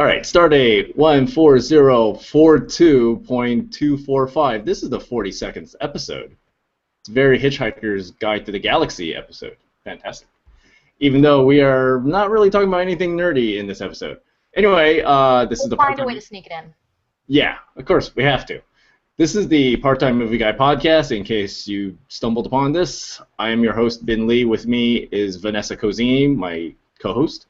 All right, stardate 14042.245. This is the 42nd episode. It's very Hitchhiker's Guide to the Galaxy episode. Fantastic. Even though we are not really talking about anything nerdy in this episode. Anyway, this is the We'll find a way to sneak it in. Yeah, of course, we have to. This is the Part-Time Movie Guy podcast, in case you stumbled upon this. I am your host, Bin Lee. With me is Vanessa Cozini, my co-host.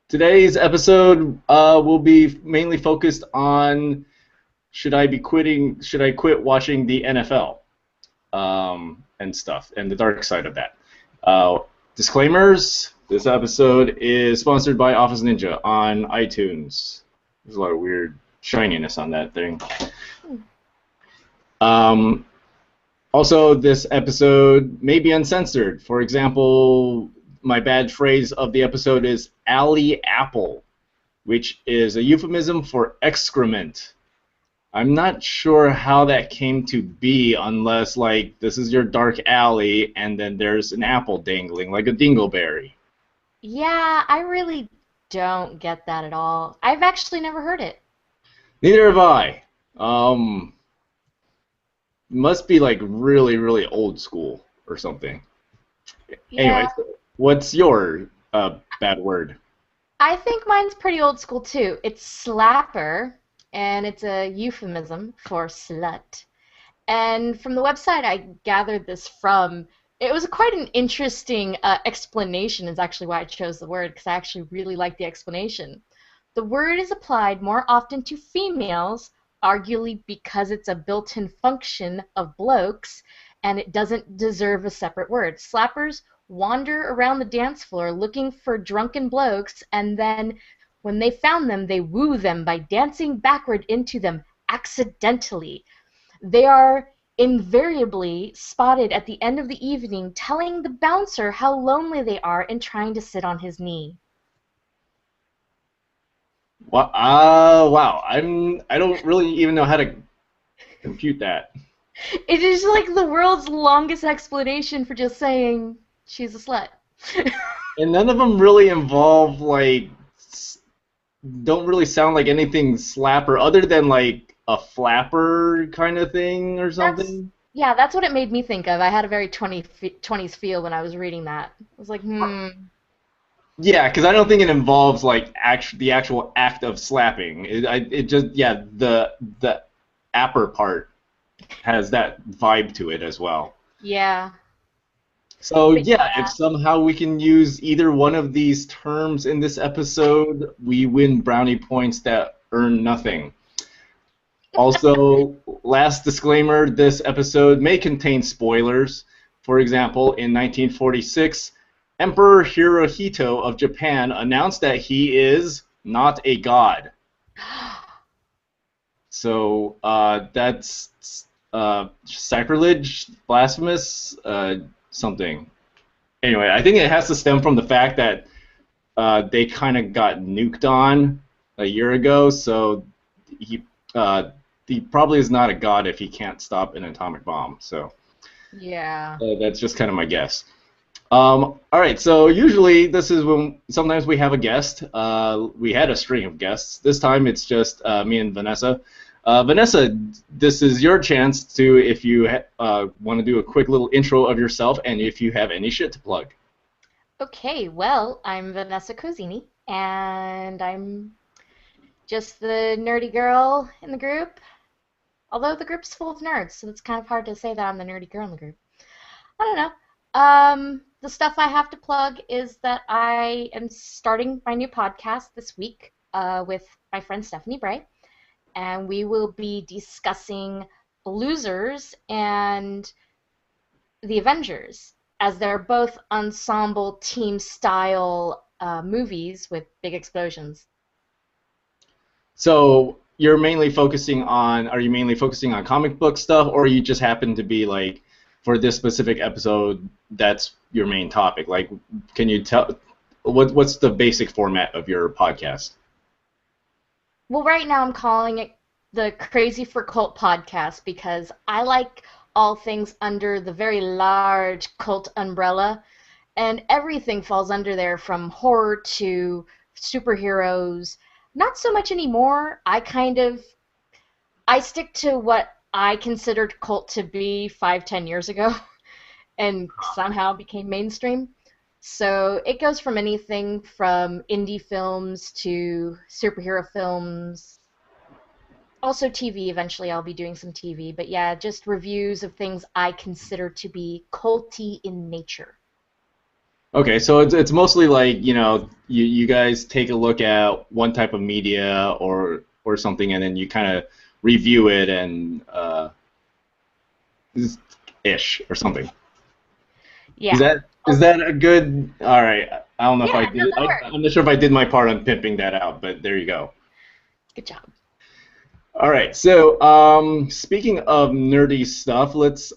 Today's episode will be mainly focused on should I quit watching the NFL and stuff, and the dark side of that. Disclaimers, this episode is sponsored by Office Ninja on iTunes. There's a lot of weird shininess on that thing. Also, this episode may be uncensored. For example, my bad phrase of the episode is alley apple, which is a euphemism for excrement. I'm not sure how that came to be unless, like, this is your dark alley and then there's an apple dangling, like a dingleberry. Yeah, I really don't get that at all. I've actually never heard it. Neither have I. Must be like really, really old school or something. Yeah. Anyway, what's your bad word? I think mine's pretty old school too. It's slapper, and it's a euphemism for slut. And from the website I gathered this from, it was quite an interesting explanation is actually why I chose the word, because I actually really like the explanation. The word is applied more often to females, arguably because it's a built-in function of blokes, and it doesn't deserve a separate word. Slappers wander around the dance floor looking for drunken blokes, and then when they found them, they woo them by dancing backward into them accidentally. They are invariably spotted at the end of the evening telling the bouncer how lonely they are and trying to sit on his knee. Wow. I don't really even know how to compute that. It is like the world's longest explanation for just saying she's a slut. And none of them really involve, like, don't really sound like anything slapper other than, like, a flapper kind of thing or something. That's what it made me think of. I had a very 20s feel when I was reading that. I was like, Yeah, because I don't think it involves, like, the actual act of slapping. The apper part has that vibe to it as well. Yeah. So, yeah, if somehow we can use either one of these terms in this episode, we win brownie points that earn nothing. Also, last disclaimer, this episode may contain spoilers. For example, in 1946, Emperor Hirohito of Japan announced that he is not a god. So, that's sacrilege, blasphemous, something. Anyway, I think it has to stem from the fact that they kind of got nuked on a year ago, so he probably is not a god if he can't stop an atomic bomb. So yeah, that's just kind of my guess. All right, so usually this is when sometimes we have a guest. We had a string of guests. This time it's just me and Vanessa. Vanessa, this is your chance to, if you want to do a quick little intro of yourself and if you have any shit to plug. Okay, well, I'm Vanessa Cozini, and I'm just the nerdy girl in the group. Although the group's full of nerds, so it's kind of hard to say that I'm the nerdy girl in the group. I don't know. The stuff I have to plug is that I am starting my new podcast this week with my friend Stephanie Bray. And we will be discussing Losers and The Avengers, as they're both ensemble team-style movies with big explosions. So are you mainly focusing on comic book stuff, or you just happen to be, like, for this specific episode, that's your main topic? Like, can you tell what's the basic format of your podcast? Well, right now I'm calling it the Crazy for Cult podcast because I like all things under the very large cult umbrella, and everything falls under there from horror to superheroes. Not so much anymore. I stick to what I considered cult to be 5, 10 years ago, and somehow became mainstream. So it goes from anything from indie films to superhero films. Also TV, eventually I'll be doing some TV, but yeah, just reviews of things I consider to be culty in nature. Okay, so it's mostly like, you guys take a look at one type of media or something, and then you kind of review it and ish or something. Is Yeah. that is that a good? All right. I don't know if I Yeah, no, did. that works. I'm not sure if I did my part on pimping that out, but there you go. Good job. All right. So, speaking of nerdy stuff, let's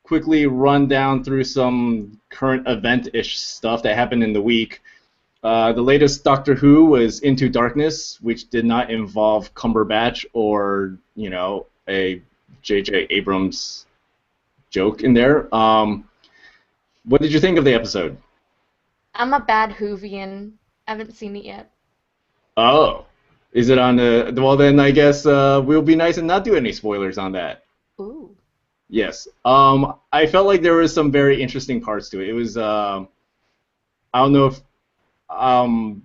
quickly run down through some current event-ish stuff that happened in the week. The latest Doctor Who was Into Darkness, which did not involve Cumberbatch or, a J.J. Abrams joke in there. What did you think of the episode? I'm a bad Whovian. I haven't seen it yet. Oh, is it on the? Well, then I guess we'll be nice and not do any spoilers on that. Ooh. Yes. I felt like there was some very interesting parts to it. It was. I don't know if. Um,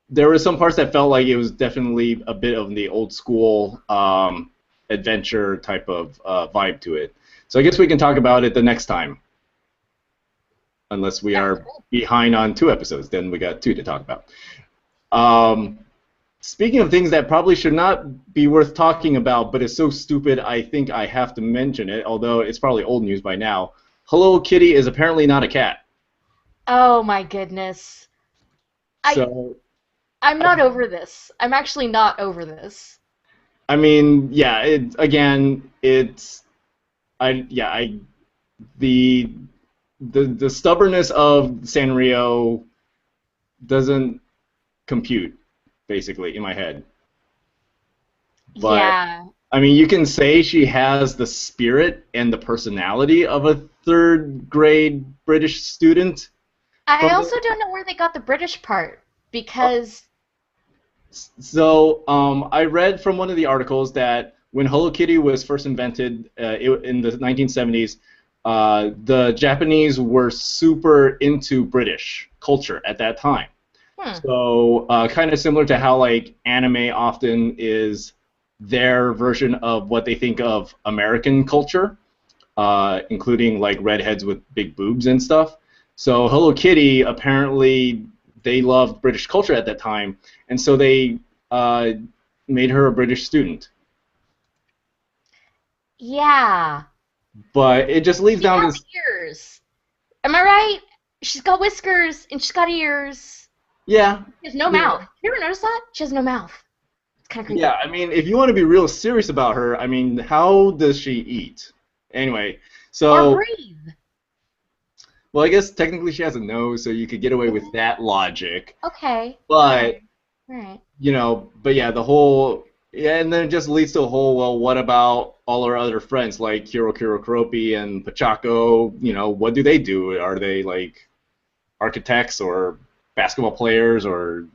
there were some parts that felt like it was definitely a bit of the old school adventure type of vibe to it. So I guess we can talk about it the next time, unless we Sounds are good. behind on 2 episodes. Then we got two to talk about. Um, Speaking of things that probably should not be worth talking about, but it's so stupid I think I have to mention it, although it's probably old news by now. Hello Kitty is apparently not a cat. Oh my goodness. I So, I'm not over this. I'm actually not over this. I mean, yeah, again, I the the stubbornness of Sanrio doesn't compute basically in my head. But Yeah. I mean, you can say she has the spirit and the personality of a third grade British student I from also don't know where they got the British part because So I read from one of the articles that when Hello Kitty was first invented in the 1970s, the Japanese were super into British culture at that time. hmm. So kind of similar to how like anime often is their version of what they think of American culture, including like redheads with big boobs and stuff. So Hello Kitty apparently they loved British culture at that time, and so they uh, made her a British student. Yeah. But it just leads She down has this, ears. Am I right? She's got whiskers and she's got ears. yeah, She has no yeah, mouth. You ever notice that? She has no mouth. It's kind of yeah. creepy. I mean, if you want to be real serious about her, I mean, how does she eat? Anyway, Or so breathe. well, I guess technically she has a nose, so you could get away with that logic. Okay. All But right. All right. but yeah, the whole yeah, and then it just leads to a whole well, what about all our other friends like Kiro Kuropi and Pachaco? What do they do? Are they like architects or basketball players or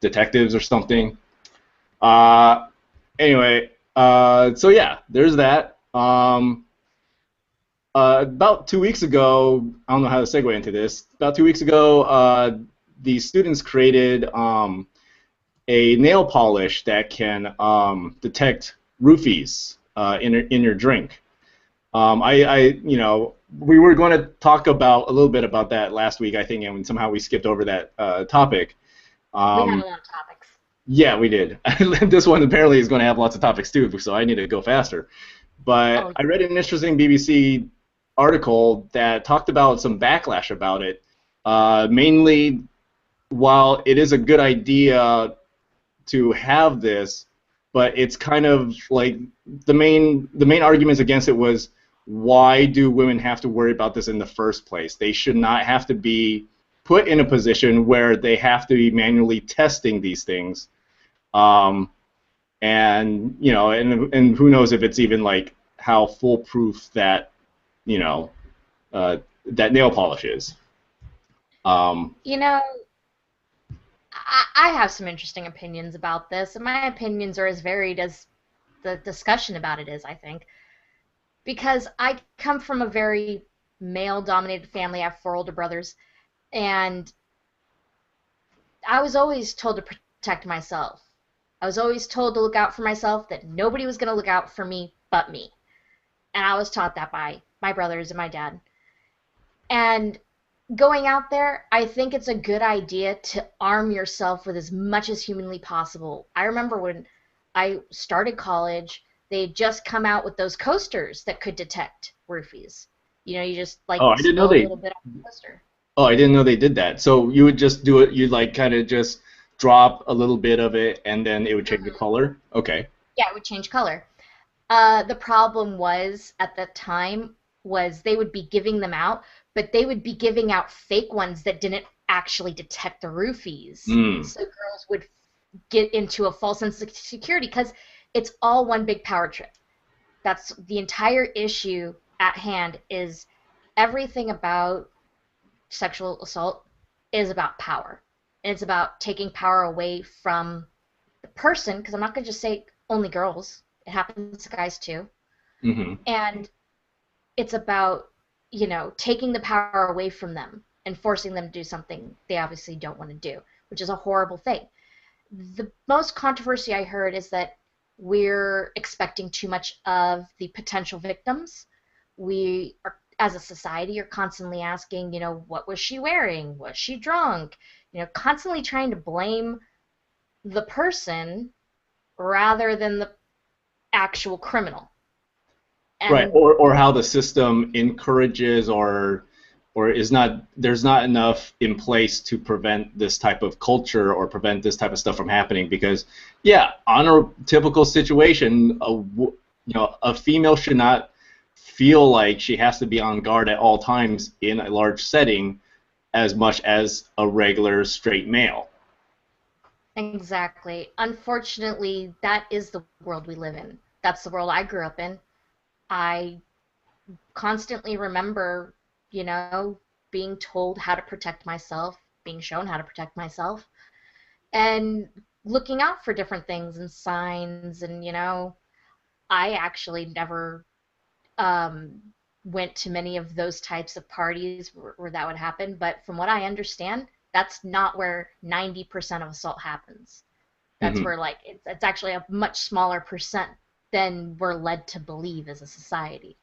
detectives or something? Uh, anyway, so yeah, there's that. About 2 weeks ago, I don't know how to segue into this. About 2 weeks ago, the students created a nail polish that can detect roofies in your drink. We were going to talk about a little bit about that last week, I think, and somehow we skipped over that topic. We had a Um, lot of topics. yeah, we did. This one apparently is going to have lots of topics too, so I need to go faster. But Oh, I read an interesting BBC article that talked about some backlash about it. Mainly, while it is a good idea to have this, but it's kind of like the main arguments against it was why do women have to worry about this in the first place? They should not have to be put in a position where they have to be manually testing these things. Um, and who knows if it's even like how foolproof that you know that nail polish is. Um, you know, I have some interesting opinions about this, and my opinions are as varied as the discussion about it is, I think. Because I come from a very male-dominated family. I have four older brothers, and I was always told to protect myself. I was always told to look out for myself, that nobody was going to look out for me but me. And I was taught that by my brothers and my dad. And going out there, I think it's a good idea to arm yourself with as much as humanly possible. I remember when I started college, they had just come out with those coasters that could detect roofies. You know, you just like Oh, I didn't know spill a they. little bit on the coaster. Oh, I didn't know they did that. So you would just do it. You'd like kind of just drop a little bit of it, and then it would change the Hmm. color. Okay. Yeah, it would change color. The problem was at that time was they would be giving them out, but they would be giving out fake ones that didn't actually detect the roofies. Mm. So girls would get into a false sense of security because it's all one big power trip. That's the entire issue at hand is everything about sexual assault is about power. And it's about taking power away from the person, because I'm not going to just say only girls. It happens to guys too. Mm-hmm. And it's about, taking the power away from them and forcing them to do something they obviously don't want to do, which is a horrible thing. The most controversy I heard is that we're expecting too much of the potential victims. We are, as a society, are constantly asking, what was she wearing? Was she drunk? Constantly trying to blame the person rather than the actual criminal. Right, And or how the system encourages or is not there's not enough in place to prevent this type of culture or prevent this type of stuff from happening because yeah, on a typical situation, a female should not feel like she has to be on guard at all times in a large setting as much as a regular straight male. exactly. Unfortunately, that is the world we live in. That's the world I grew up in. I constantly remember, you know, being told how to protect myself, being shown how to protect myself, and looking out for different things and signs. And, I actually never um, went to many of those types of parties where that would happen. But from what I understand, that's not where 90% of assault happens. That's Hmm. where, like, it's actually a much smaller percent than we're led to believe as a society.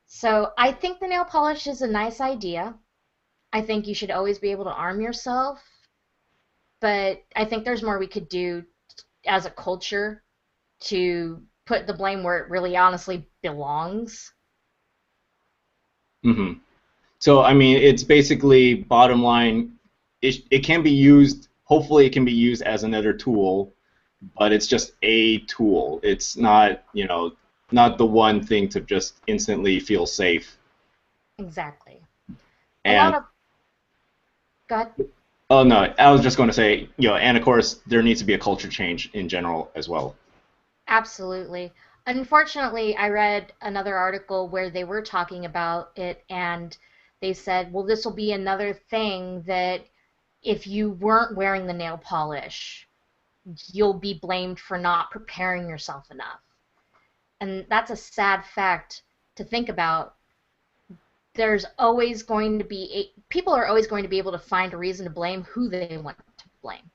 So I think the nail polish is a nice idea. I think you should always be able to arm yourself, but I think there's more we could do as a culture to put the blame where it really honestly belongs. Hmm. So I mean, it's basically bottom line. It can be used. Hopefully, it can be used as another tool, but it's just a tool. It's not, not the one thing to just instantly feel safe. Exactly. A lot And of God, oh no, I was just going to say, and of course, there needs to be a culture change in general as well. absolutely. Unfortunately, I read another article where they were talking about it, and they said, well, this will be another thing that if you weren't wearing the nail polish, you'll be blamed for not preparing yourself enough. And that's a sad fact to think about. There's always going to be people are always going to be able to find a reason to blame who they want to blame,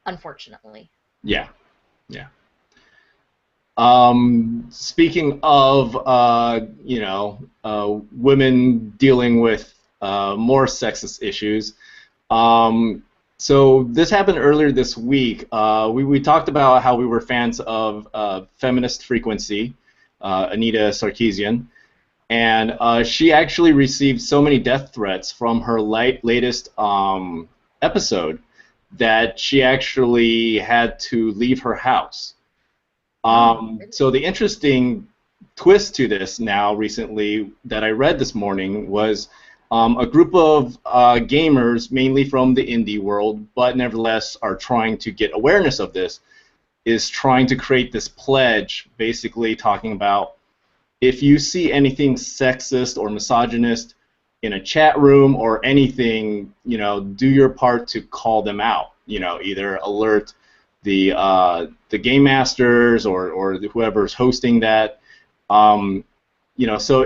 unfortunately. Yeah, yeah. Speaking of, women dealing with more sexist issues, um, so this happened earlier this week. We talked about how we were fans of feminist frequency, Anita Sarkeesian, and she actually received so many death threats from her latest episode that she actually had to leave her house. Oh, So really? the interesting twist to this now recently that I read this morning was a group of gamers, mainly from the indie world, but nevertheless are trying to get awareness of this, is trying to create this pledge, basically talking about if you see anything sexist or misogynist in a chat room or anything, do your part to call them out. Either alert the game masters or whoever's hosting that. So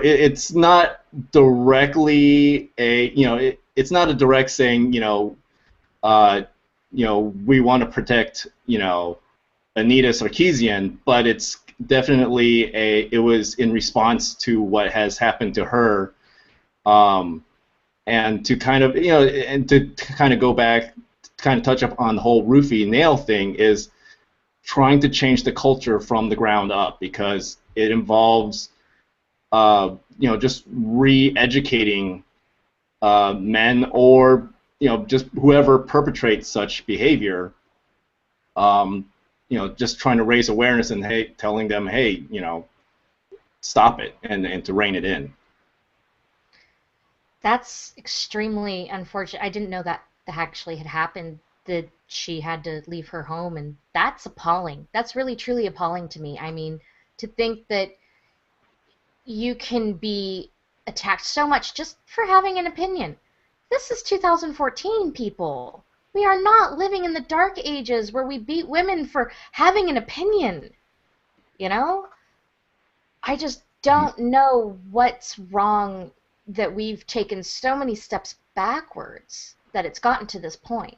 it's not directly it's not a direct saying, we want to protect, Anita Sarkeesian, but it's definitely it was in response to what has happened to her, and to kind of, and to kind of go back, kind of touch up on the whole roofie nail thing, is trying to change the culture from the ground up, because it involves, just re-educating men, or just whoever perpetrates such behavior. Just trying to raise awareness and telling them, hey, stop it, and to rein it in. That's extremely unfortunate. I didn't know that actually had happened, that she had to leave her home, and that's appalling. That's really, truly appalling to me. I mean, to think that you can be attacked so much just for having an opinion. This is 2014, people. We are not living in the dark ages where we beat women for having an opinion. I just don't know what's wrong that we've taken so many steps backwards that it's gotten to this point.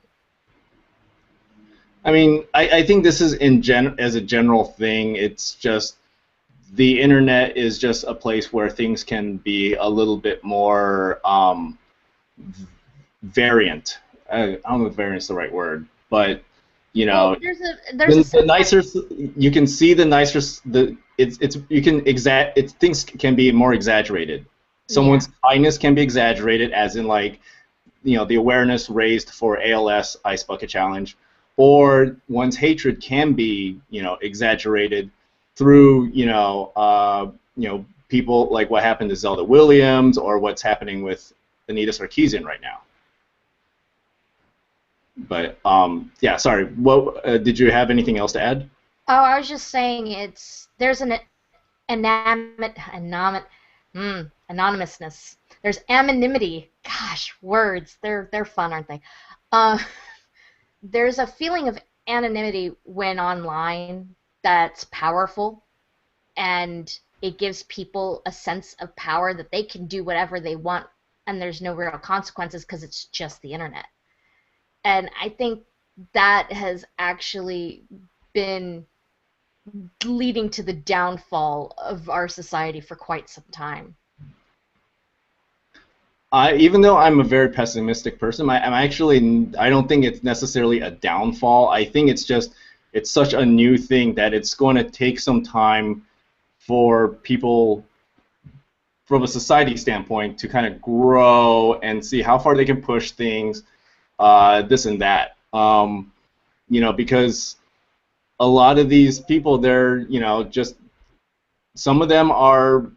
I mean, I think this is as a general thing. It's just the internet is just a place where things can be a little bit more variant. I don't know if variant is the right word, but there's the nicer, you can see the nicer, things can be more exaggerated. Someone's kindness can be exaggerated, as in the awareness raised for ALS Ice Bucket Challenge, or one's hatred can be exaggerated through people, like what happened to Zelda Williams, or what's happening with Anita Sarkeesian right now. But yeah, sorry. What did you have anything else to add? Oh, I was just saying there's an anonymousness. There's anonymity. Gosh, words. They're fun, aren't they? There's a feeling of anonymity when online that's powerful, and it gives people a sense of power that they can do whatever they want, and there's no real consequences because it's just the internet. And I think that has actually been leading to the downfall of our society for quite some time. Even though I'm a very pessimistic person, I don't think it's necessarily a downfall. I think it's such a new thing that it's going to take some time for people, from a society standpoint, to kind of grow and see how far they can push things, this and that. Because a lot of these people, they're, just, some of them are,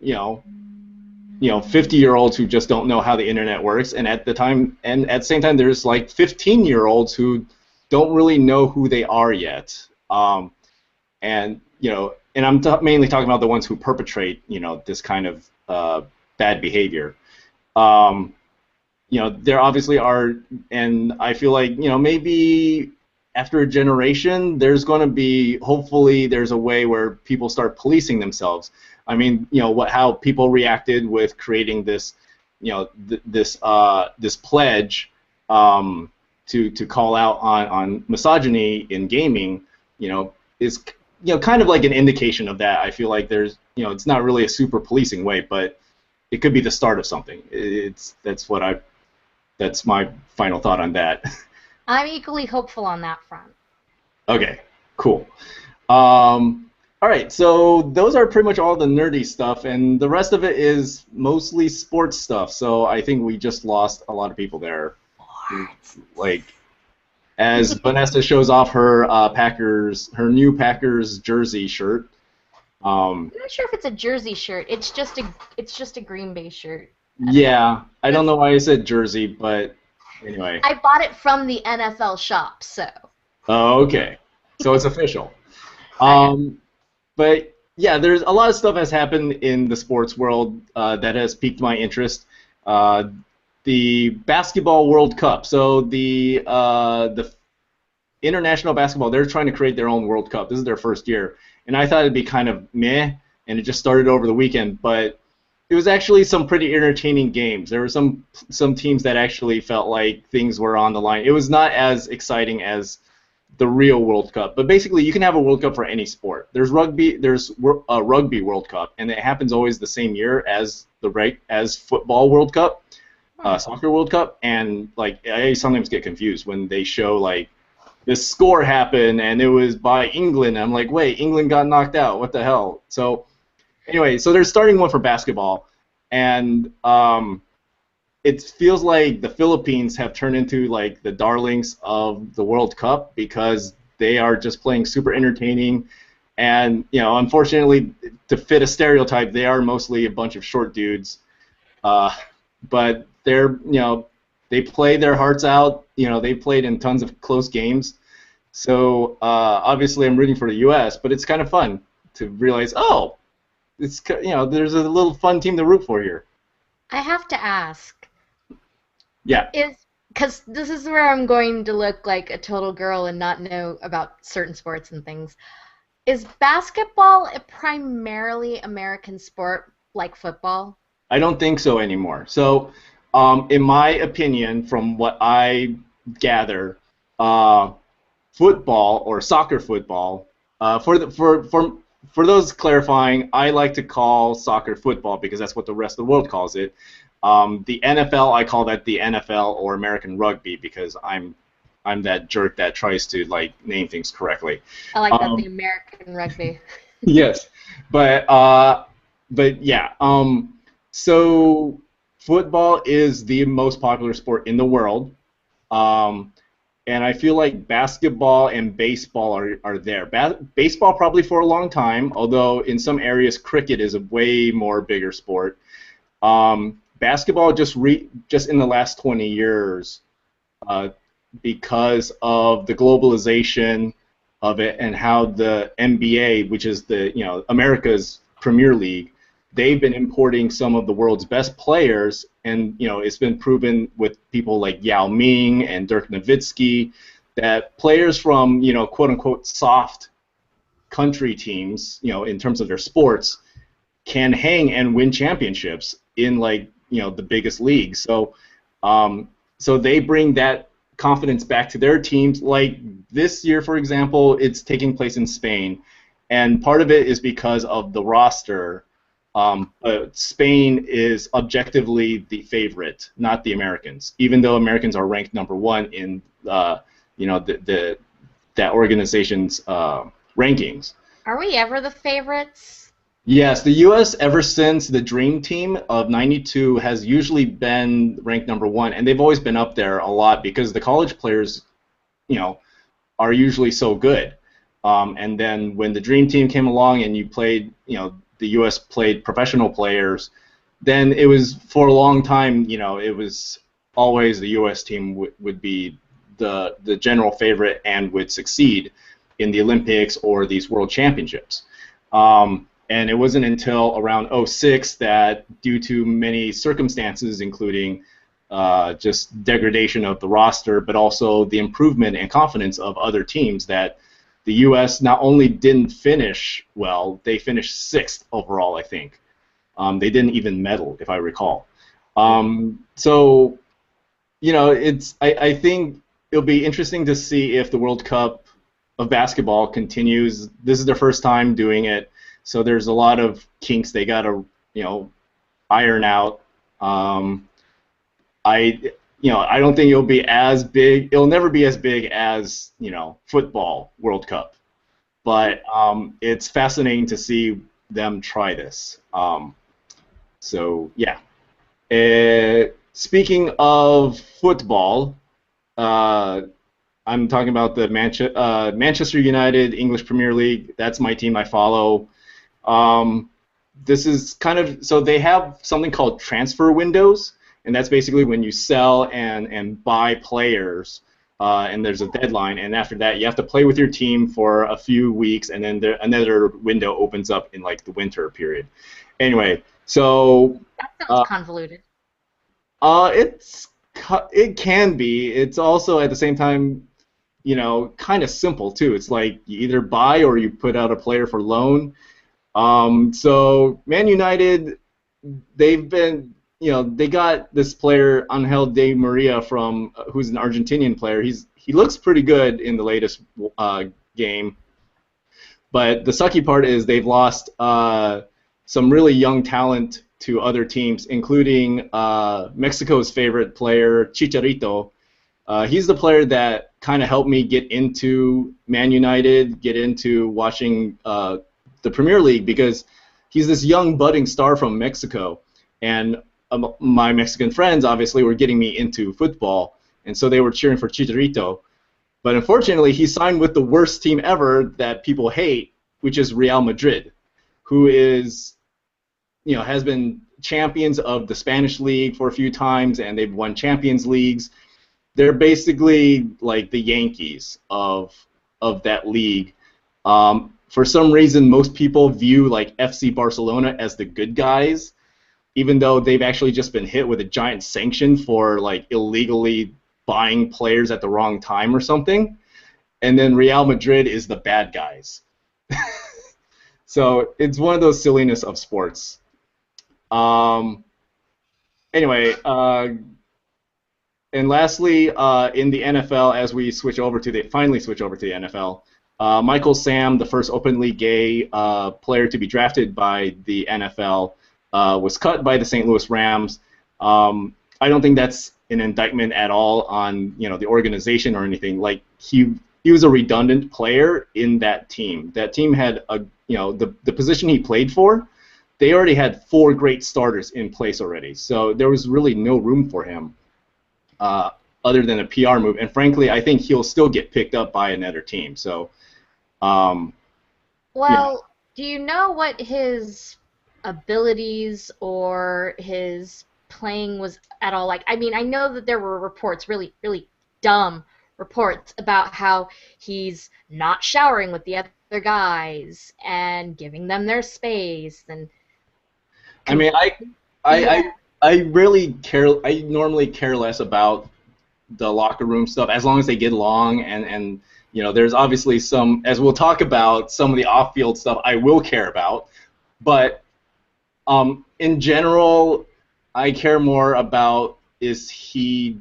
50-year-olds who just don't know how the internet works, and at the same time, there's like 15-year-olds who don't really know who they are yet. And I'm mainly talking about the ones who perpetrate, this kind of bad behavior. There obviously are, and I feel like, maybe after a generation, there's going to be, hopefully, there's a way where people start policing themselves. I mean, how people reacted with creating this, this pledge to call out on misogyny in gaming, is kind of like an indication of that. I feel like there's, it's not really a super policing way, but it could be the start of something. That's my final thought on that. I'm equally hopeful on that front. Okay, cool. All right, so those are pretty much all the nerdy stuff, and the rest of it is mostly sports stuff. So I think we just lost a lot of people there. Like, as Vanessa shows off her new Packers jersey shirt. I'm not sure if it's a jersey shirt. It's just a Green Bay shirt. I don't know why I said jersey, but anyway. I bought it from the NFL shop, so. Oh, okay. So it's official. But yeah, there's a lot of stuff has happened in the sports world that has piqued my interest. the Basketball World Cup. So the international basketball, they're trying to create their own World Cup. This is their first year, and I thought it'd be kind of meh, and it just started over the weekend. But it was actually some pretty entertaining games. There were some teams that actually felt like things were on the line. It was not as exciting as the real World Cup, but basically you can have a World Cup for any sport. There's a rugby World Cup, and it happens always the same year as as football World Cup, soccer World Cup, and like I sometimes get confused when they show like this score happened and it was by England. I'm like, wait, England got knocked out. What the hell? So anyway, so they're starting one for basketball, and it feels like the Philippines have turned into like the darlings of the World Cup because they are just playing super entertaining, and unfortunately, to fit a stereotype, they are mostly a bunch of short dudes, but they play their hearts out. They played in tons of close games, so obviously I'm rooting for the U.S., but it's kind of fun to realize, oh, there's a little fun team to root for here. I have to ask. Yeah. Because this is where I'm going to look like a total girl and not know about certain sports and things. Is basketball a primarily American sport like football? I don't think so anymore. So, in my opinion, from what I gather, football or soccer football, for those clarifying, I like to call soccer football because that's what the rest of the world calls it. The NFL, I call that the NFL or American rugby because I'm that jerk that tries to like name things correctly. I like that, the American rugby. Yes, but yeah. So football is the most popular sport in the world, and I feel like basketball and baseball are there. Baseball probably for a long time, although in some areas cricket is a way more bigger sport. Basketball just in the last 20 years, because of the globalization of it and how the NBA, which is America's Premier League, they've been importing some of the world's best players, and it's been proven with people like Yao Ming and Dirk Nowitzki that players from quote unquote soft country teams, in terms of their sports, can hang and win championships in the biggest leagues. So so they bring that confidence back to their teams. Like this year, for example, it's taking place in Spain, and part of it is because of the roster. But Spain is objectively the favorite, not the Americans, even though Americans are ranked #1 in that organization's rankings. Are we ever the favorites? Yes, the U.S. ever since the Dream Team of '92 has usually been ranked #1, and they've always been up there a lot because the college players, are usually so good. And then when the Dream Team came along and you played, the U.S. played professional players, then it was for a long time, it was always the U.S. team would be the general favorite and would succeed in the Olympics or these World Championships. And it wasn't until around '06 that, due to many circumstances, including just degradation of the roster, but also the improvement and confidence of other teams, that the U.S. not only didn't finish well, they finished 6th overall, I think. They didn't even medal, if I recall. So, I think it'll be interesting to see if the World Cup of basketball continues. This is their first time doing it, so there's a lot of kinks they got to, iron out. I don't think it'll be as big. It'll never be as big as football World Cup, but it's fascinating to see them try this. So yeah. Speaking of football, I'm talking about the Manchester United English Premier League. That's my team I follow. This is kind of, so they have something called transfer windows, and that's basically when you sell and buy players, and there's a deadline, and after that you have to play with your team for a few weeks, and then another window opens up in the winter period. Anyway, so that sounds convoluted. It can be. It's also at the same time, kind of simple too. It's like you either buy or you put out a player for loan. So Man United, they've been, they got this player Angel Di Maria from who's an Argentinian player. He looks pretty good in the latest game, but the sucky part is they've lost some really young talent to other teams, including Mexico's favorite player Chicharito. He's the player that kind of helped me get into Man United, get into watching the Premier League, because he's this young budding star from Mexico, and my Mexican friends obviously were getting me into football, and so they were cheering for Chicharito. But unfortunately, he signed with the worst team ever that people hate, which is Real Madrid, who is, has been champions of the Spanish league for a few times, and they've won Champions Leagues. They're basically like the Yankees of that league. For some reason, most people view like FC Barcelona as the good guys, even though they've actually just been hit with a giant sanction for like illegally buying players at the wrong time or something. And then Real Madrid is the bad guys. So it's one of those silliness of sports. Anyway, and lastly, in the NFL, as we finally switch over to the NFL, Michael Sam, the first openly gay player to be drafted by the NFL, was cut by the St. Louis Rams. I don't think that's an indictment at all on the organization or anything. Like he was a redundant player in that team. That team had the position he played for. They already had 4 great starters in place already, so there was really no room for him other than a PR move. And frankly, I think he'll still get picked up by another team. So, well, do you know what his abilities or his playing was at all like? I mean, I know that there were reports, really, really dumb reports, about how he's not showering with the other guys and giving them their space. And I mean, I really care. I normally care less about the locker room stuff as long as they get along, and there's obviously some, as we'll talk about, some of the off-field stuff I will care about, but in general, I care more about, is he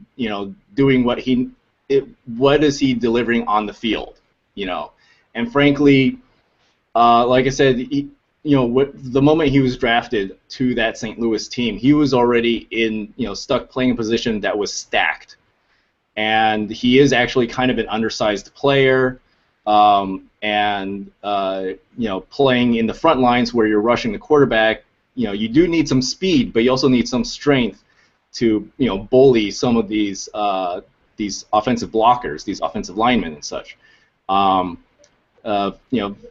doing what is he delivering on the field, and frankly, like I said, the moment he was drafted to that St. Louis team, he was already stuck playing a position that was stacked. And he is actually kind of an undersized player, and playing in the front lines where you're rushing the quarterback, you do need some speed, but you also need some strength to bully some of these offensive blockers, these offensive linemen and such.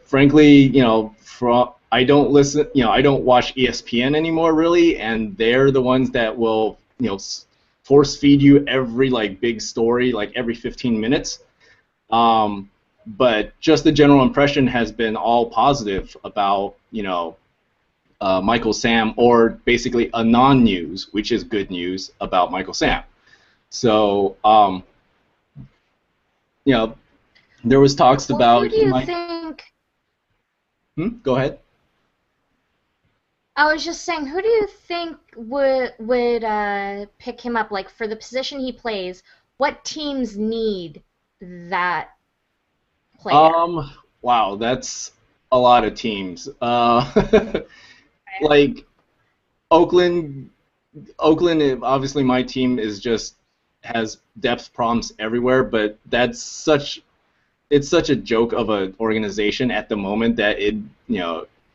Frankly, I don't listen, I don't watch ESPN anymore really, and they're the ones that will, force feed you every big story every 15 minutes. But just the general impression has been all positive about, Michael Sam, or basically a non-news, which is good news about Michael Sam. So, there was talks about. Who do you think? Go ahead. I was just saying, who do you think would pick him up? Like, for the position he plays, what teams need that player? Wow, that's a lot of teams. Like Oakland, obviously my team has depth problems everywhere, but it's such a joke of an organization at the moment that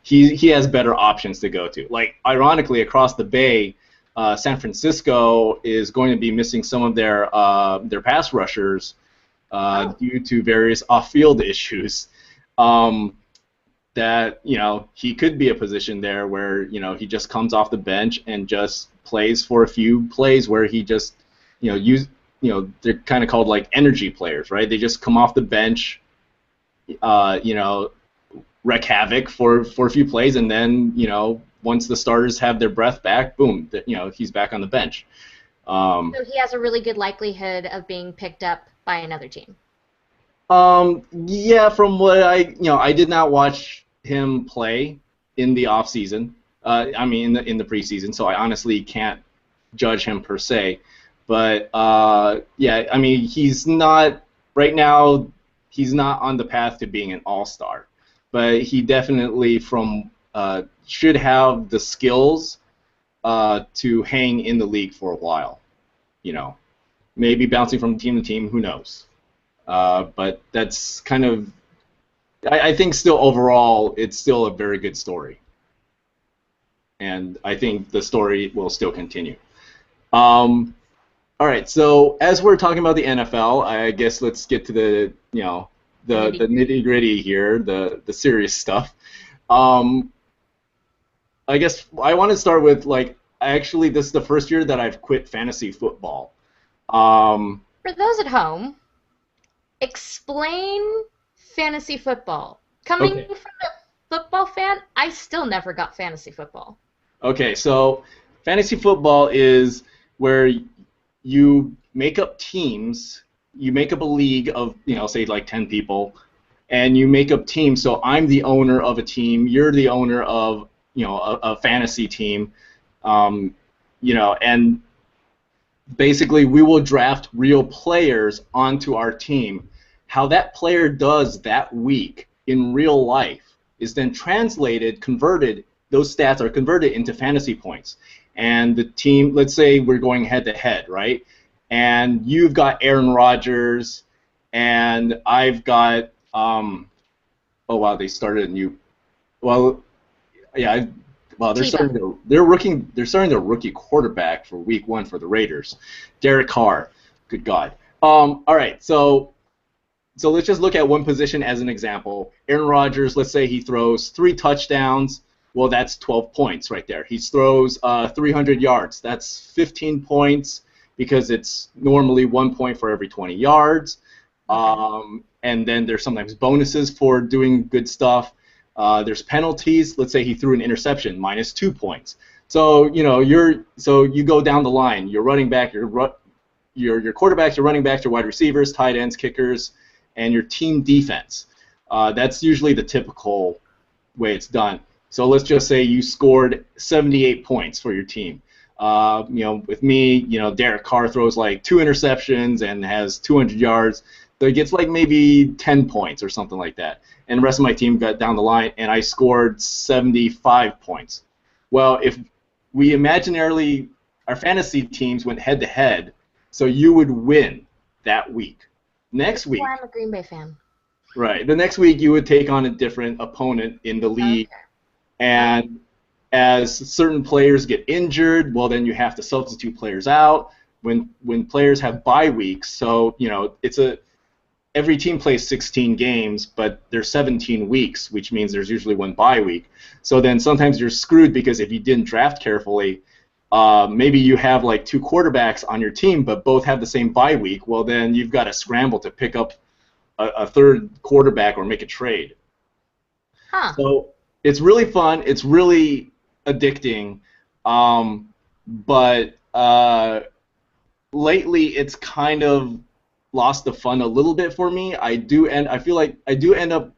he has better options to go to. Like, ironically, across the bay, San Francisco is going to be missing some of their pass rushers due to various off-field issues. That he could be a position there where he just comes off the bench and just plays for a few plays where he just they're kind of called energy players, right? They just come off the bench, wreak havoc for a few plays, and then once the starters have their breath back, boom, he's back on the bench. Um, So he has a really good likelihood of being picked up by another team. yeah, from what I did not watch him play in the off season. I mean, in the preseason, so I honestly can't judge him per se. But yeah, I mean, he's not right now. He's not on the path to being an all-star, but he definitely should have the skills to hang in the league for a while. You know, maybe bouncing from team to team. Who knows? But that's kind of, I think still overall, it's still a very good story. And I think the story will still continue. Um, all right, so as we're talking about the NFL, I guess let's get to the nitty gritty here, the serious stuff. Um, I guess I want to start with actually this is the first year that I've quit fantasy football. Um, For those at home, explain fantasy football. Coming okay. from a football fan, I still never got fantasy football. Okay, so fantasy football is where you make up teams, you make up a league of, say like 10 people, and you make up teams. So I'm the owner of a team, you're the owner of, a fantasy team, and basically we will draft real players onto our team. How that player does that week in real life is then converted, those stats are converted into fantasy points. And the team, let's say we're going head to head, right? And you've got Aaron Rodgers, and I've got, oh wow, they started a new, well, yeah, well, they're starting their rookie quarterback for week 1 for the Raiders, Derek Carr. Good God. All right, so let's just look at one position as an example. Aaron Rodgers, let's say he throws 3 touchdowns. Well, that's 12 points right there. He throws 300 yards. That's 15 points because it's normally 1 point for every 20 yards. And then there's sometimes bonuses for doing good stuff. There's penalties. Let's say he threw an interception, minus 2 points. So you go down the line. Your running back, your quarterbacks, your running backs, your wide receivers, tight ends, kickers, and your team defense. That's usually the typical way it's done. So let's just say you scored 78 points for your team. With me, Derek Carr throws like 2 interceptions and has 200 yards. So he gets like maybe 10 points or something like that. And the rest of my team got down the line, and I scored 75 points. Well, if we imaginarily, our fantasy teams went head to head, so you would win that week. Next week, I'm a Green Bay fan. right? The next week you would take on a different opponent in the league, Okay. and as certain players get injured, well, then you have to substitute players out. When players have bye weeks, so every team plays 16 games, but there's 17 weeks, which means there's usually one bye week. So then sometimes you're screwed because if you didn't draft carefully, maybe you have like 2 quarterbacks on your team, but both have the same bye week. Well, then you've got to scramble to pick up a third quarterback or make a trade. Huh. So it's really fun. It's really addicting. But lately it's kind of lost the fun a little bit for me. I feel like I do end up.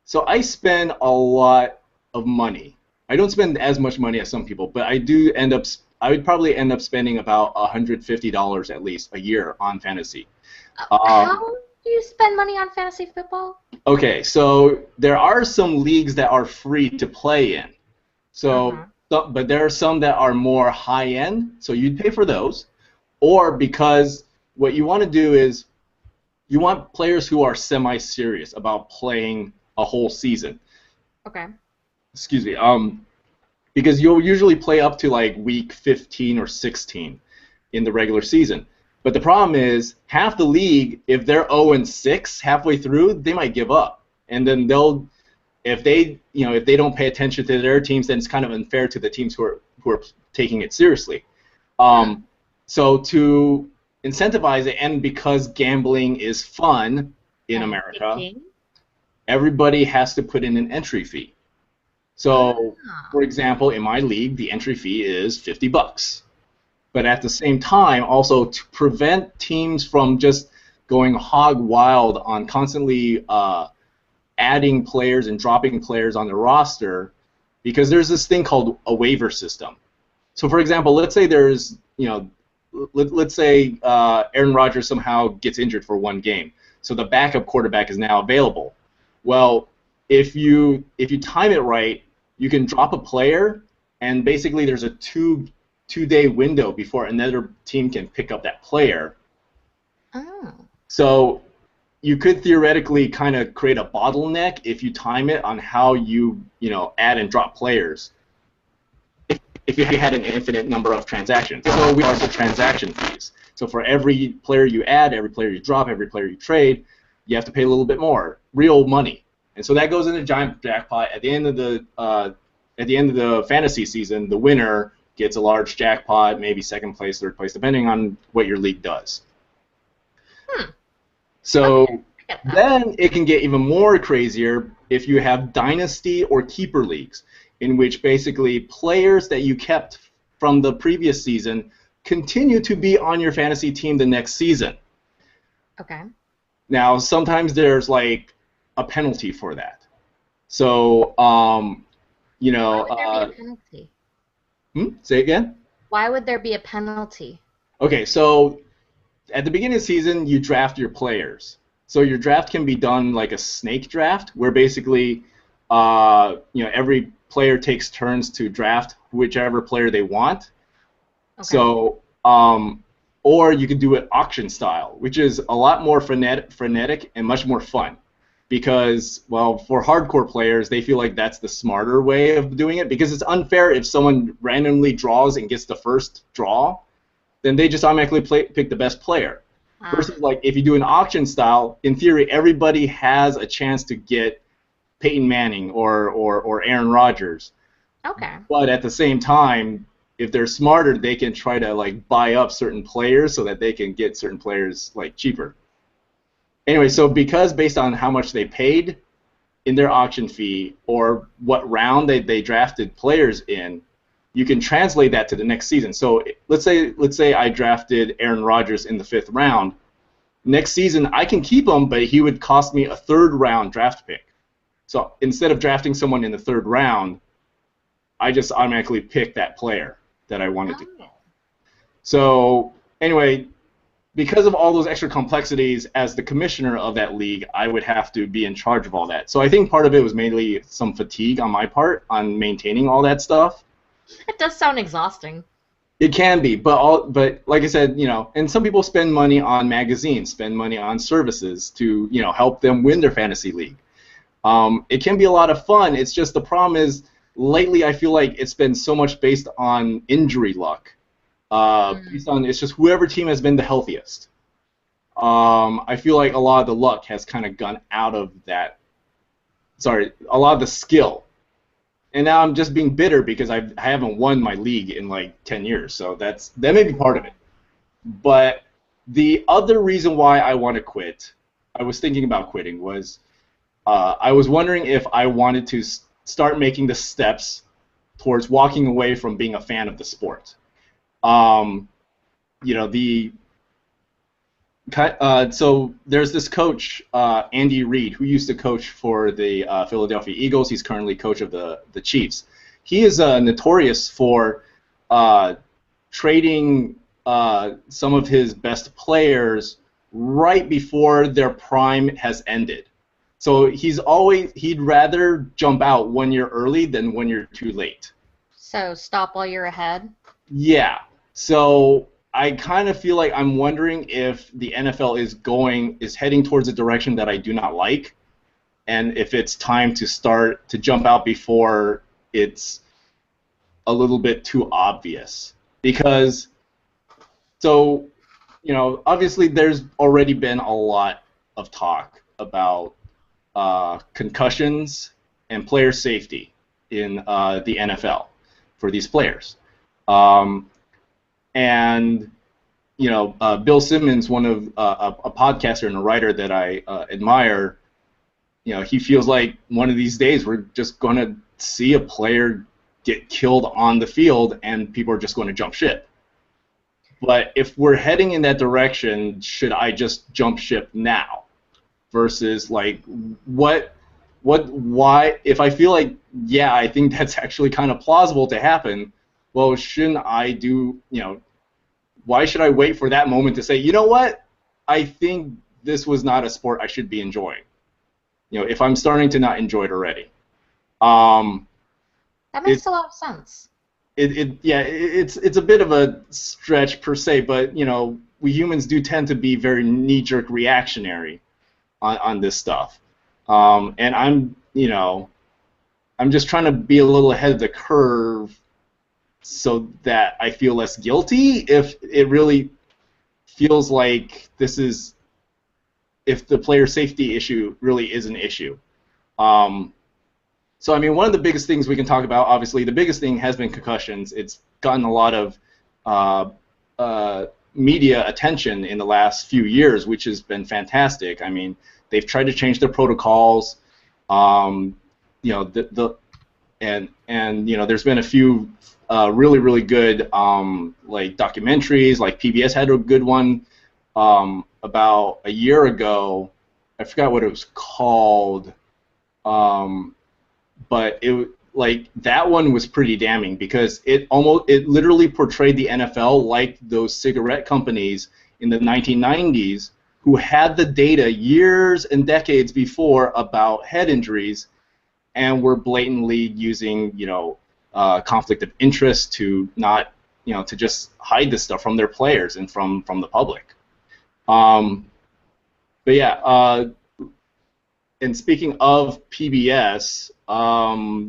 So I spend a lot of money. I don't spend as much money as some people, but I do end up. I would probably end up spending about $150 at least a year on fantasy. How do you spend money on fantasy football? Okay, so there are some leagues that are free to play in. But there are some that are more high end, so you'd pay for those. Or because what you want to do is you want players who are semi-serious about playing a whole season. Okay. Excuse me. Because you'll usually play up to like week 15 or 16 in the regular season. But the problem is half the league, if they're 0-6 halfway through, they might give up. And then if they don't pay attention to their teams, then it's kind of unfair to the teams who are taking it seriously. So to incentivize it, and because gambling is fun in America, everybody has to put in an entry fee. So, for example, in my league, the entry fee is $50. but at the same time, also to prevent teams from just going hog wild on constantly adding players and dropping players on the roster, because there's this thing called a waiver system. So, for example, let's say there's, let's say Aaron Rodgers somehow gets injured for one game, so the backup quarterback is now available. Well, if you time it right, you can drop a player, and basically there's a two-day window before another team can pick up that player. Oh. So you could theoretically kind of create a bottleneck if you time it on how you add and drop players. If you had an infinite number of transactions. So we also transaction fees. So for every player you add, every player you drop, every player you trade, you have to pay a little bit more, real money. And so that goes in a giant jackpot. At the end of the fantasy season, the winner gets a large jackpot, maybe second place, third place, depending on what your league does. So then it can get even more crazier if you have dynasty or keeper leagues, in which basically players that you kept from the previous season continue to be on your fantasy team the next season. Okay. Now, sometimes there's like a penalty for that. So, Why would there be a penalty? Say again? Why would there be a penalty? Okay, so at the beginning of the season, you draft your players. So your draft can be done like a snake draft, where basically, every player takes turns to draft whichever player they want. Okay. So, or you can do it auction style, which is a lot more frenetic and much more fun. Because, well, for hardcore players, they feel like that's the smarter way of doing it, because it's unfair if someone randomly draws and gets the first draw, then they just automatically pick the best player. Versus, like, if you do an auction style, in theory, everybody has a chance to get Peyton Manning or Aaron Rodgers. Okay. But at the same time, if they're smarter, they can try to like buy up certain players so that they can get certain players like cheaper. Anyway, so because based on how much they paid in their auction fee or what round they drafted players in, you can translate that to the next season. So let's say I drafted Aaron Rodgers in the 5th round. Next season I can keep him, but he would cost me a 3rd round draft pick. So instead of drafting someone in the 3rd round, I just automatically pick that player that I wanted to keep. So anyway, because of all those extra complexities, as the commissioner of that league, I would have to be in charge of all that. So I think part of it was mainly some fatigue on my part on maintaining all that stuff. It does sound exhausting. It can be, but like I said, and some people spend money on magazines, spend money on services to, help them win their fantasy league. It can be a lot of fun. It's just the problem is lately I feel like it's been so much based on injury luck. Based on it's just whoever team has been the healthiest. I feel like a lot of the luck has kind of gone out of that. Sorry, a lot of the skill. And now I'm just being bitter because I haven't won my league in like 10 years. So that may be part of it. But the other reason why I want to quit, I was thinking about quitting, was I was wondering if I wanted to start making the steps towards walking away from being a fan of the sport. So there's this coach, Andy Reid, who used to coach for the Philadelphia Eagles. He's currently coach of the Chiefs. He is notorious for trading some of his best players right before their prime has ended. So he'd rather jump out 1 year early than 1 year too late. So stop while you're ahead? Yeah. So I kind of feel like I'm wondering if the NFL is heading towards a direction that I do not like, and if it's time to start to jump out before it's a little bit too obvious. Because, obviously there's already been a lot of talk about concussions and player safety in the NFL for these players. And Bill Simmons, one of a podcaster and a writer that I admire, he feels like one of these days we're just going to see a player get killed on the field and people are just going to jump ship. But if we're heading in that direction, should I just jump ship now? Versus like why? If I feel like, yeah, I think that's actually kind of plausible to happen. Well, shouldn't I do? Why should I wait for that moment to say, you know what? I think this was not a sport I should be enjoying. If I'm starting to not enjoy it already. That makes a lot of sense. It's a bit of a stretch per se, but we humans do tend to be very knee-jerk reactionary on this stuff, and I'm just trying to be a little ahead of the curve so that I feel less guilty if it really feels like if the player safety issue really is an issue. So, I mean, one of the biggest things we can talk about, obviously, the biggest thing has been concussions. It's gotten a lot of media attention in the last few years, which has been fantastic. I mean, they've tried to change their protocols. There's been a few really, really good like documentaries. Like PBS had a good one about a year ago. I forgot what it was called. But that one was pretty damning because it literally portrayed the NFL like those cigarette companies in the 1990s who had the data years and decades before about head injuries and were blatantly using conflict of interest to not to just hide this stuff from their players and from the public. But yeah. And speaking of PBS,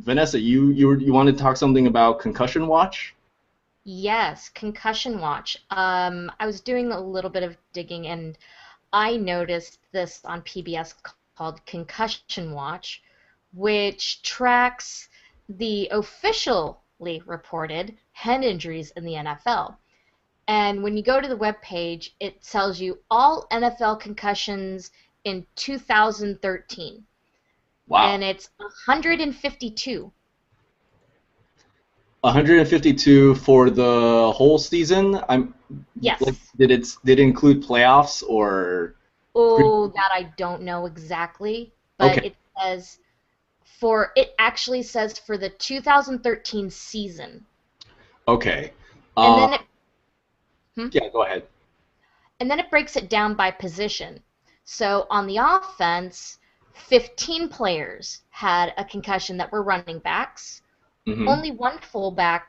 Vanessa, you wanted to talk something about Concussion Watch? Yes, Concussion Watch. I was doing a little bit of digging, and I noticed this on PBS called Concussion Watch, which tracks the officially reported head injuries in the NFL. And when you go to the webpage, it tells you all NFL concussions in 2013. Wow. And it's 152. 152 for the whole season? Yes. Did it include playoffs or? Oh, that I don't know exactly, but Okay. it actually says for the 2013 season. Okay. And then Yeah, go ahead. And then it breaks it down by position. So on the offense, 15 players had a concussion that were running backs. Mm-hmm. Only one fullback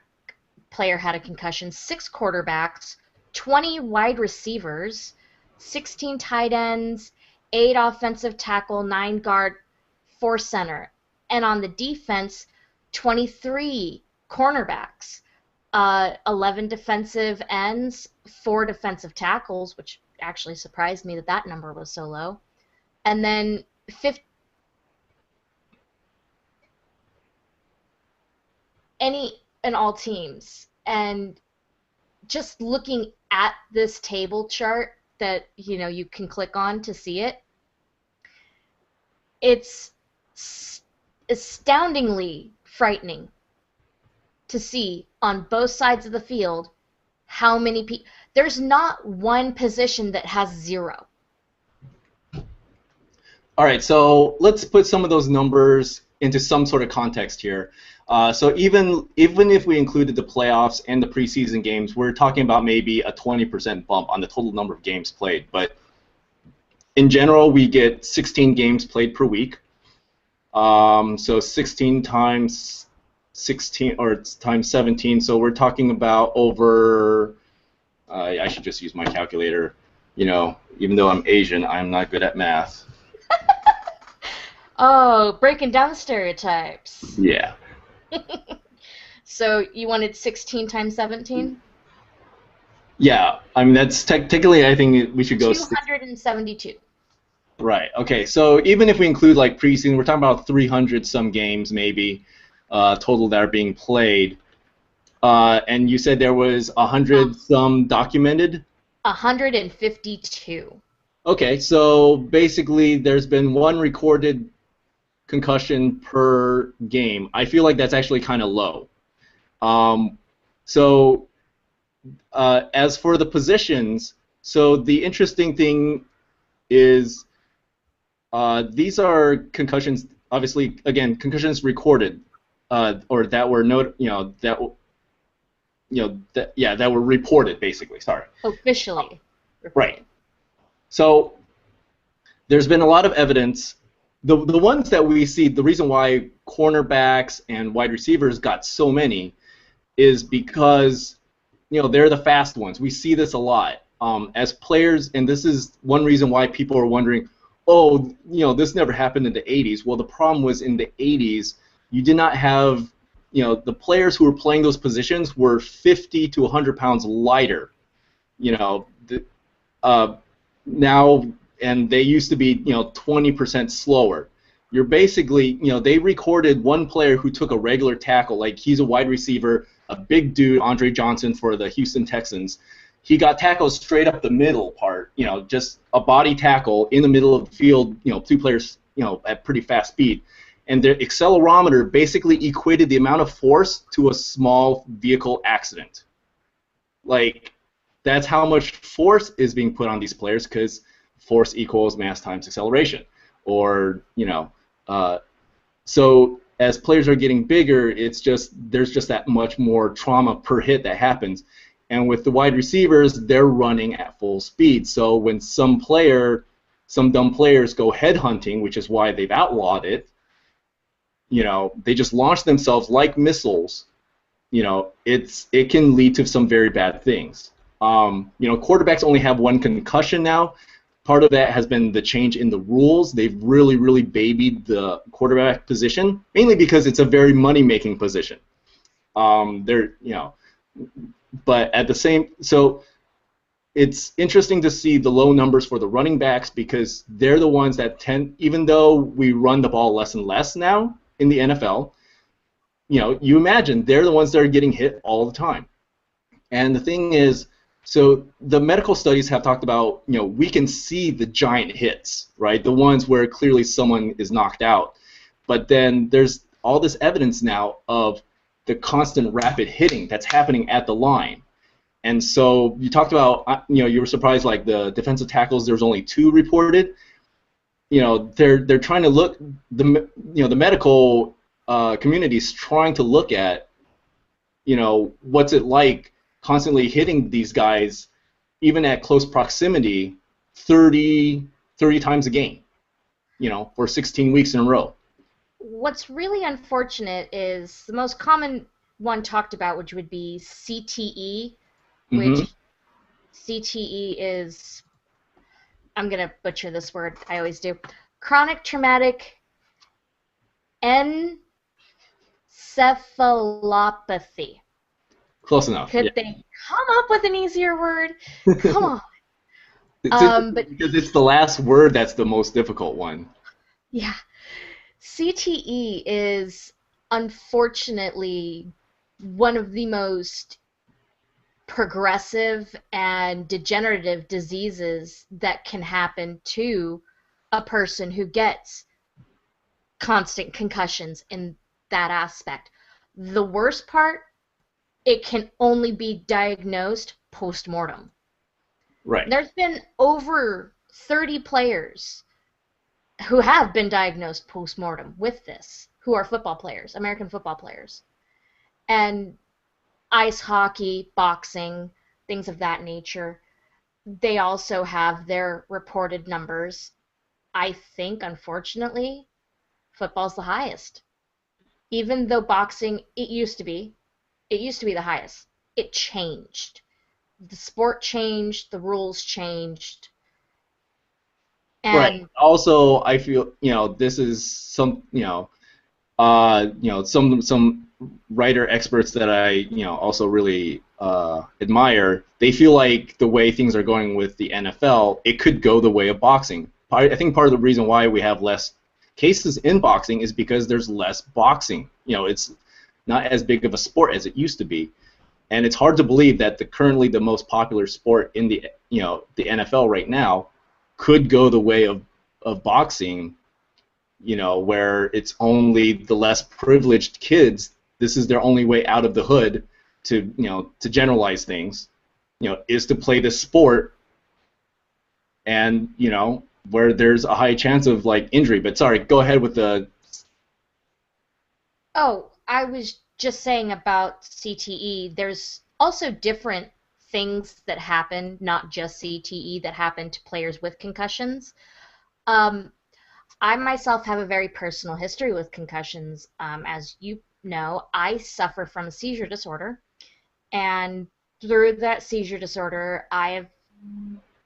player had a concussion, 6 quarterbacks, 20 wide receivers, 16 tight ends, 8 offensive tackle, 9 guard, 4 center. And on the defense, 23 cornerbacks, 11 defensive ends, 4 defensive tackles, which actually surprised me that number was so low. And then 50 any and all teams. And just looking at this table chart that you can click on to see it, it's astoundingly frightening to see on both sides of the field how many people. There's not one position that has 0. All right, so let's put some of those numbers into some sort of context here. So even if we included the playoffs and the preseason games, we're talking about maybe a 20% bump on the total number of games played. But in general, we get 16 games played per week. So 16 times 16 or times 17. So we're talking about over. I should just use my calculator. Even though I'm Asian, I'm not good at math. Oh, breaking down stereotypes. Yeah. So you wanted 16 times 17? Yeah, I mean that's technically I think we should go 272. Right. Okay. So even if we include like preseason, we're talking about 300 some games maybe total that are being played. And you said there was 100 some documented? 152. Okay, so basically there's been 1 recorded concussion per game. I feel like that's actually kind of low. So as for the positions, so the interesting thing is these are concussions. Obviously, again, concussions recorded, or that were that were reported, basically. Sorry. Officially reported. Right. So there's been a lot of evidence. The ones that we see, the reason why cornerbacks and wide receivers got so many is because they're the fast ones. We see this a lot as players, and this is one reason why people are wondering, oh, this never happened in the 80s. Well, the problem was in the 80s, you did not have, the players who were playing those positions were 50 to 100 pounds lighter. Now, and they used to be 20% slower. You're basically, they recorded one player who took a regular tackle, like he's a wide receiver, a big dude, Andre Johnson for the Houston Texans. He got tackled straight up the middle part, just a body tackle in the middle of the field, two players, at pretty fast speed. And their accelerometer basically equated the amount of force to a small vehicle accident. Like, that's how much force is being put on these players, because force equals mass times acceleration. Or, so as players are getting bigger, there's just that much more trauma per hit that happens. And with the wide receivers, they're running at full speed. So when some dumb players go headhunting, which is why they've outlawed it, they just launch themselves like missiles. It can lead to some very bad things. Quarterbacks only have one concussion now. Part of that has been the change in the rules. They've really, really babied the quarterback position, mainly because it's a very money-making position. But at the same, so it's interesting to see the low numbers for the running backs, because they're the ones that tend, even though we run the ball less and less now in the NFL, you imagine they're the ones that are getting hit all the time. And the thing is, so the medical studies have talked about, we can see the giant hits, right? The ones where clearly someone is knocked out. But then there's all this evidence now of the constant rapid hitting that's happening at the line. And so you talked about, you were surprised, like the defensive tackles, there was only 2 reported. They're trying to look, the medical community is trying to look at, what's it like constantly hitting these guys, even at close proximity, 30 times a game, for 16 weeks in a row. What's really unfortunate is the most common one talked about, which would be CTE, which CTE is, I'm going to butcher this word, I always do, chronic traumatic encephalopathy. Close enough. Could they come up with an easier word? Come on. Because it's the last word that's the most difficult one. Yeah. CTE is unfortunately one of the most progressive and degenerative diseases that can happen to a person who gets constant concussions in that aspect. The worst part, it can only be diagnosed post-mortem. Right. There's been over 30 players who have been diagnosed post-mortem with this, who are football players, American football players. And ice hockey, boxing, things of that nature, they also have their reported numbers. I think, unfortunately, football's the highest. Even though boxing, it used to be the highest. It changed. The sport changed, the rules changed. And right. Also, I feel, this is some, some writer experts that I, also really admire. They feel like the way things are going with the NFL, it could go the way of boxing. I think part of the reason why we have less cases in boxing is because there's less boxing. It's not as big of a sport as it used to be, and it's hard to believe that currently the most popular sport in the the NFL right now could go the way of boxing, where it's only the less privileged kids. This is their only way out of the hood to to generalize things. is to play this sport, and where there's a high chance of like injury. But sorry, go ahead with the. Oh, I was just saying about CTE. There's also different things that happen, not just CTE, that happen to players with concussions. Um, I myself have a very personal history with concussions. As you know, I suffer from a seizure disorder, and through that seizure disorder, I have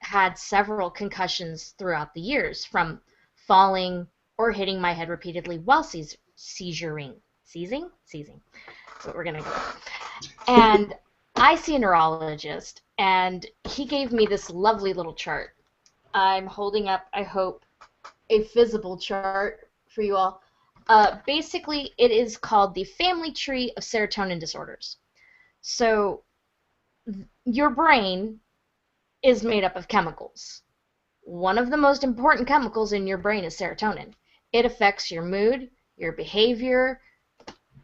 had several concussions throughout the years from falling or hitting my head repeatedly while seizuring. Seizing. That's what we're going to go with. And I see a neurologist, and he gave me this lovely little chart. I'm holding up, I hope, a visible chart for you all. Basically, it is called the family tree of serotonin disorders. So your brain is made up of chemicals. One of the most important chemicals in your brain is serotonin. It affects your mood, your behavior.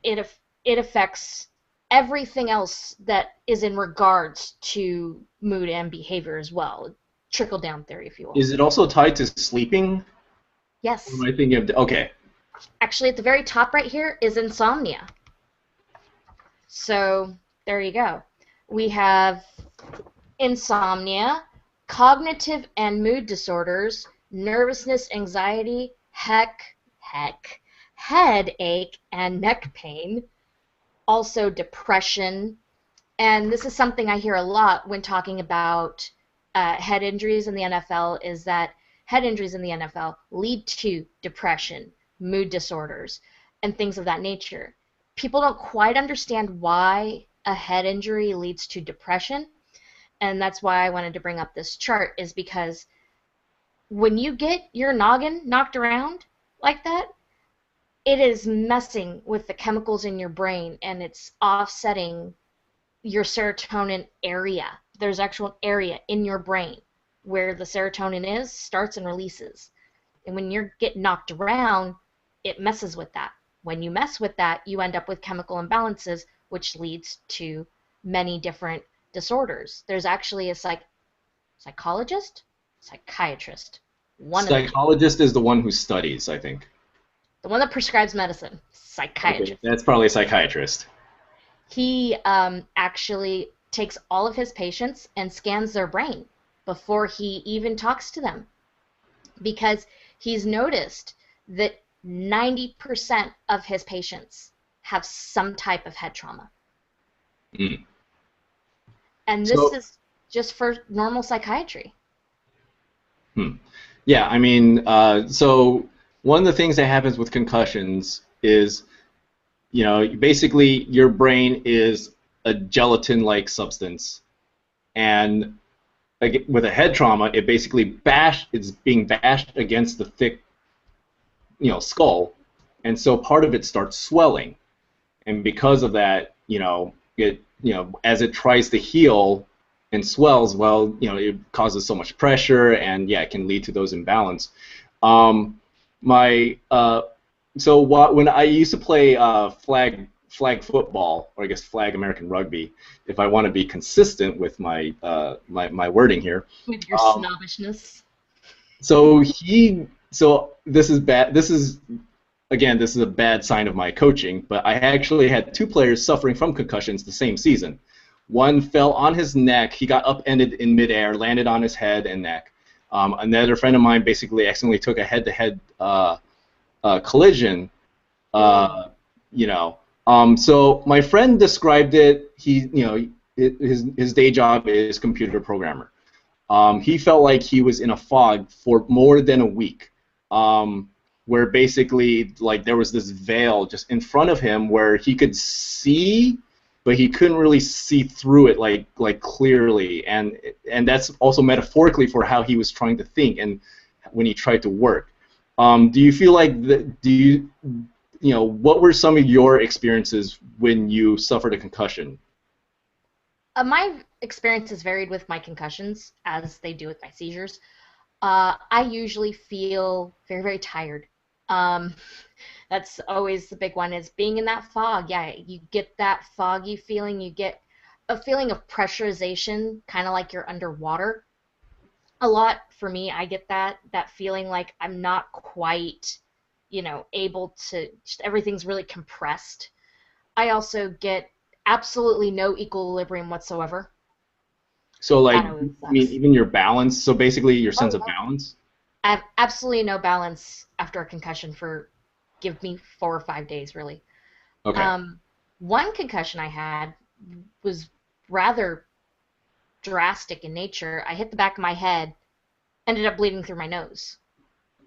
It affects everything else that is in regards to mood and behavior as well. Trickle down theory, if you will. Is it also tied to sleeping? Yes. Or am I thinking of okay? Actually, at the very top right here is insomnia. So there you go. We have insomnia, cognitive and mood disorders, nervousness, anxiety, headache and neck pain, also depression. And this is something I hear a lot when talking about head injuries in the NFL, is that head injuries in the NFL lead to depression, mood disorders, and things of that nature. People don't quite understand why a head injury leads to depression, and that's why I wanted to bring up this chart, is because when you get your noggin knocked around like that, it is messing with the chemicals in your brain, and it's offsetting your serotonin area. There's actual area in your brain where the serotonin is, starts and releases. And when you're getting knocked around, it messes with that. When you mess with that, you end up with chemical imbalances, which leads to many different disorders. There's actually a psychologist, psychiatrist. Psychologist is the one who studies, I think. The one that prescribes medicine, psychiatrist. Okay, that's probably a psychiatrist. He actually takes all of his patients and scans their brain before he even talks to them, because he's noticed that 90% of his patients have some type of head trauma. Mm. And this is just for normal psychiatry. Yeah, I mean, so one of the things that happens with concussions is, basically your brain is a gelatin-like substance, and with a head trauma, it basically it's being bashed against the thick, skull, and so part of it starts swelling, and because of that, as it tries to heal and swells, well, it causes so much pressure, and yeah, it can lead to those imbalance. When I used to play flag football, or I guess flag American rugby, if I want to be consistent with my my wording here. With your snobbishness. So this is bad. This is a bad sign of my coaching, but I actually had two players suffering from concussions the same season. One fell on his neck. He got upended in midair, landed on his head and neck. Another friend of mine basically accidentally took a head-to-head collision. So my friend described it. His day job is computer programmer. He felt like he was in a fog for more than a week, where basically like there was this veil just in front of him where he could see, but he couldn't really see through it like clearly, and that's also metaphorically for how he was trying to think and when he tried to work. Do you feel like what were some of your experiences when you suffered a concussion? My experiences varied with my concussions, as they do with my seizures. I usually feel very, very tired. That's always the big one, is being in that fog. Yeah, you get that foggy feeling. You get a feeling of pressurization, kind of like you're underwater. A lot for me, I get that feeling like I'm not quite, able to, just everything's really compressed. I also get absolutely no equilibrium whatsoever. So like, That always I mean, sucks. even your balance. So basically, your Oh sense of yeah. balance. I have absolutely no balance after a concussion for give me 4 or 5 days really. Okay. Um, one concussion I had was rather drastic in nature. I hit the back of my head, ended up bleeding through my nose.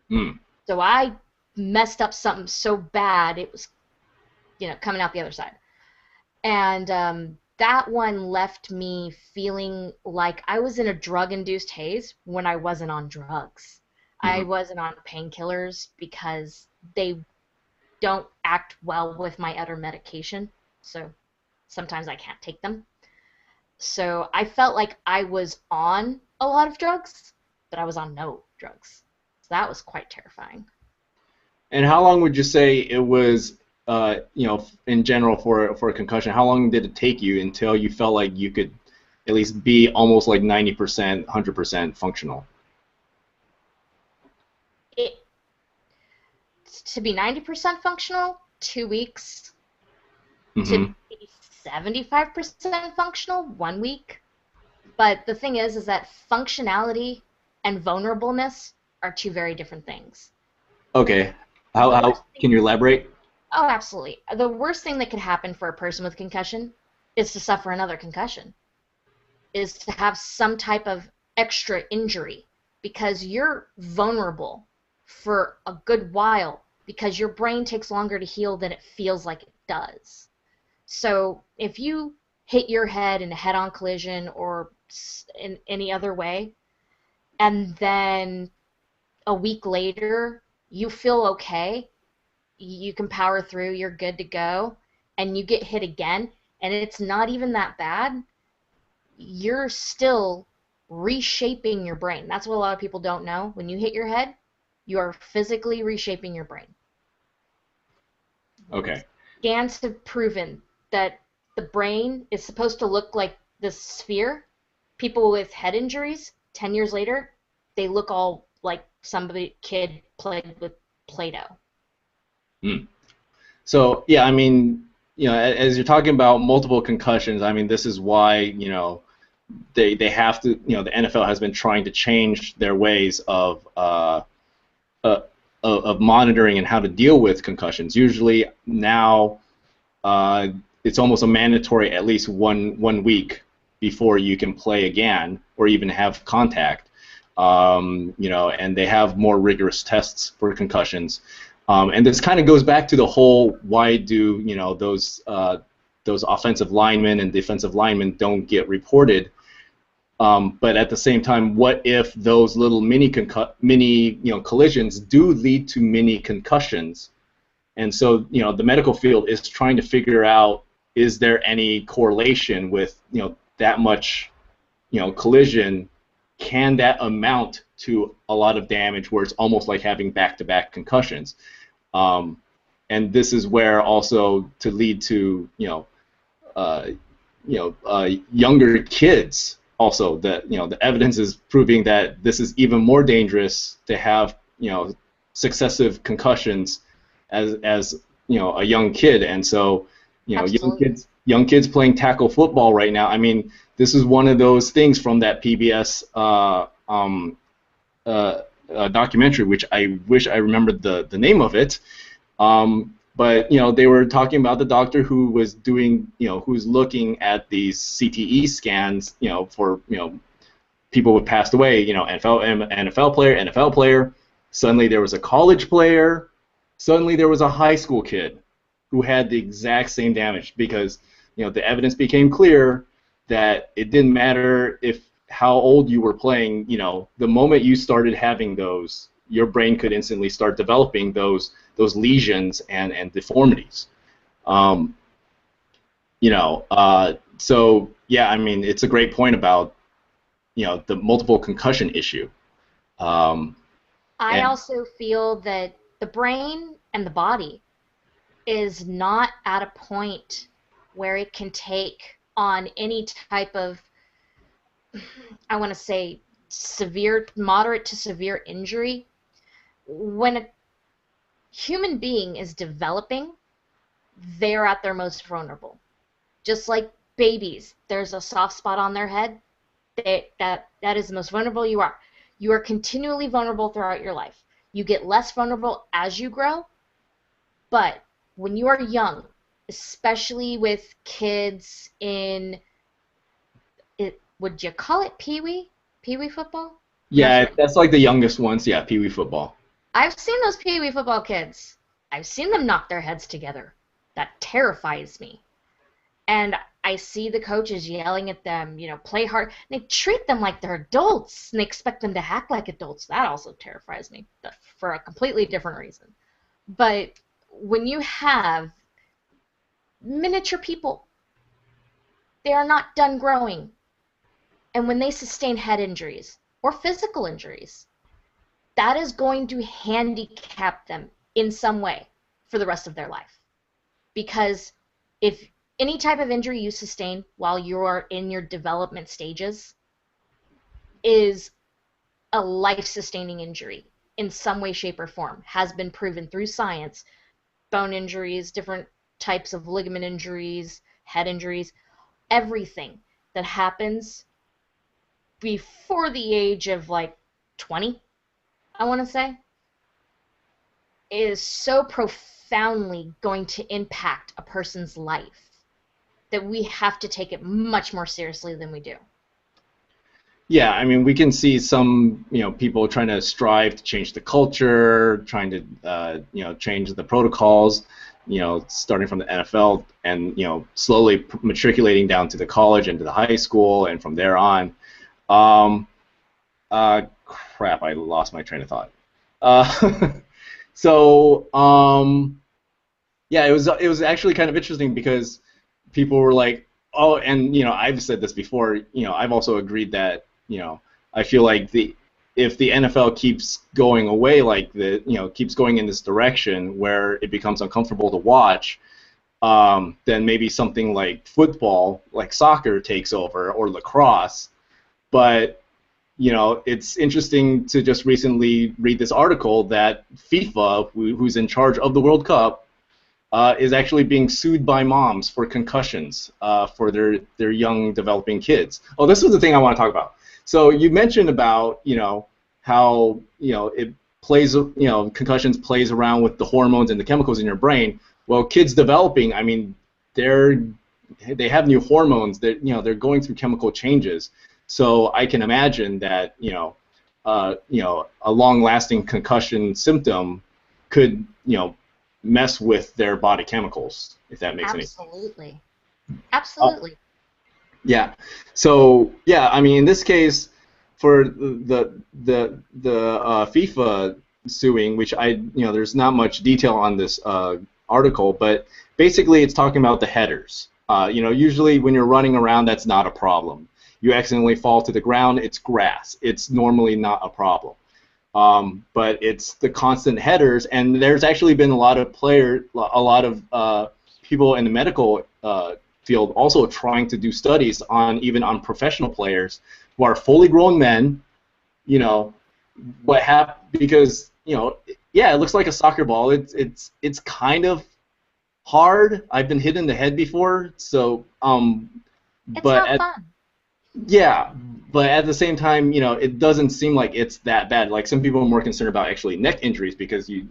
Hmm. So I messed up something so bad it was, coming out the other side. And that one left me feeling like I was in a drug-induced haze when I wasn't on drugs. I Hmm. wasn't on painkillers because they don't act well with my other medication. So sometimes I can't take them. So I felt like I was on a lot of drugs, but I was on no drugs. So that was quite terrifying. And how long would you say it was, in general for a concussion? How long did it take you until you felt like you could at least be almost like 90%, 100% functional? It to be 90% functional, 2 weeks. To Hmm. be 75% functional, 1 week. But the thing is that functionality and vulnerableness are two very different things. Okay. The How worst thing, can you elaborate? oh, absolutely. The worst thing that could happen for a person with concussion is to suffer another concussion, is to have some type of extra injury because you're vulnerable for a good while because your brain takes longer to heal than it feels like it does. So if you hit your head in a head-on collision or in any other way, and then a week later you feel okay, you can power through, you're good to go, and you get hit again, and it's not even that bad, you're still reshaping your brain. That's what a lot of people don't know. When you hit your head, you are physically reshaping your brain. Okay. Scans have proven that the brain is supposed to look like this sphere. People with head injuries, 10 years later, they look all like somebody kid played with Play-Doh. Hmm. So yeah, I mean, as you're talking about multiple concussions, I mean, this is why, they have to, the NFL has been trying to change their ways uh, of monitoring and how to deal with concussions. Usually now, uh, it's almost a mandatory at least one week before you can play again or even have contact. And they have more rigorous tests for concussions. And this kind of goes back to the whole why do those offensive linemen and defensive linemen don't get reported. But at the same time, what if those little mini collisions do lead to mini concussions? And so, the medical field is trying to figure out, is there any correlation with, that much, collision? Can that amount to a lot of damage where it's almost like having back-to-back concussions? Um, and this is where also to lead to, uh, younger kids also, that, the evidence is proving that this is even more dangerous to have, successive concussions as a young kid. And so, Absolutely. young kids playing tackle football right now. I mean, this is one of those things from that PBS documentary, which I wish I remembered the name of it. But they were talking about the doctor who was doing, who's looking at these CTE scans, for people who passed away, NFL player. Suddenly there was a college player. Suddenly there was a high school kid who had the exact same damage because the evidence became clear that it didn't matter if how old you were playing. The moment you started having those, your brain could instantly start developing those lesions and deformities. Um, so yeah, I mean, it's a great point about the multiple concussion issue. Um, I and also feel that the brain and the body is not at a point where it can take on any type of, I want to say, severe, moderate to severe injury, when a human being is developing, they're at their most vulnerable. Just like babies, there's a soft spot on their head. That is the most vulnerable you are. You are continually vulnerable throughout your life. You get less vulnerable as you grow, but when you are young, especially with kids in, would you call it peewee? Peewee football? I'm not Yeah, sure. that's like the youngest ones. Yeah, Pee Wee football. I've seen those peewee football kids. I've seen them knock their heads together. That terrifies me. And I see the coaches yelling at them, play hard. They treat them like they're adults, and they expect them to act like adults. That also terrifies me, but for a completely different reason. But when you have miniature people, they are not done growing. And when they sustain head injuries or physical injuries, that is going to handicap them in some way for the rest of their life. Because if any type of injury you sustain while you're in your development stages is a life-sustaining injury in some way, shape, or form, has been proven through science, bone injuries, different types of ligament injuries, head injuries, everything that happens before the age of like 20, I want to say, is so profoundly going to impact a person's life that we have to take it much more seriously than we do. Yeah, I mean, we can see some, people trying to strive to change the culture, trying to, change the protocols, starting from the NFL and, slowly matriculating down to the college and to the high school and from there on. Um, Crap, I lost my train of thought. Uh, so, yeah, it was actually kind of interesting because people were like, oh, and I've said this before. I've also agreed that I feel like if the NFL keeps going away like the keeps going in this direction where it becomes uncomfortable to watch, then maybe something like football, like soccer, takes over or lacrosse. But it's interesting to just recently read this article that FIFA, who's in charge of the World Cup, is actually being sued by moms for concussions for their young developing kids. Oh, this was the thing I want to talk about. So you mentioned about how it plays concussions plays around with the hormones and the chemicals in your brain. Well, kids developing, I mean, they have new hormones. They're going through chemical changes. So I can imagine that a long-lasting concussion symptom could mess with their body chemicals, if that makes any sense. Absolutely. Absolutely. Yeah. So yeah, I mean, in this case, for the FIFA suing, which there's not much detail on this article, but basically it's talking about the headers. Usually when you're running around, that's not a problem. You accidentally fall to the ground, it's grass. It's normally not a problem. But it's the constant headers, and there's actually been a lot of people in the medical field also trying to do studies even on professional players who are fully grown men. What happened because yeah, it looks like a soccer ball. It's kind of hard. I've been hit in the head before, so It's but not fun. yeah, but at the same time, it doesn't seem like it's that bad. Like some people are more concerned about actually neck injuries because you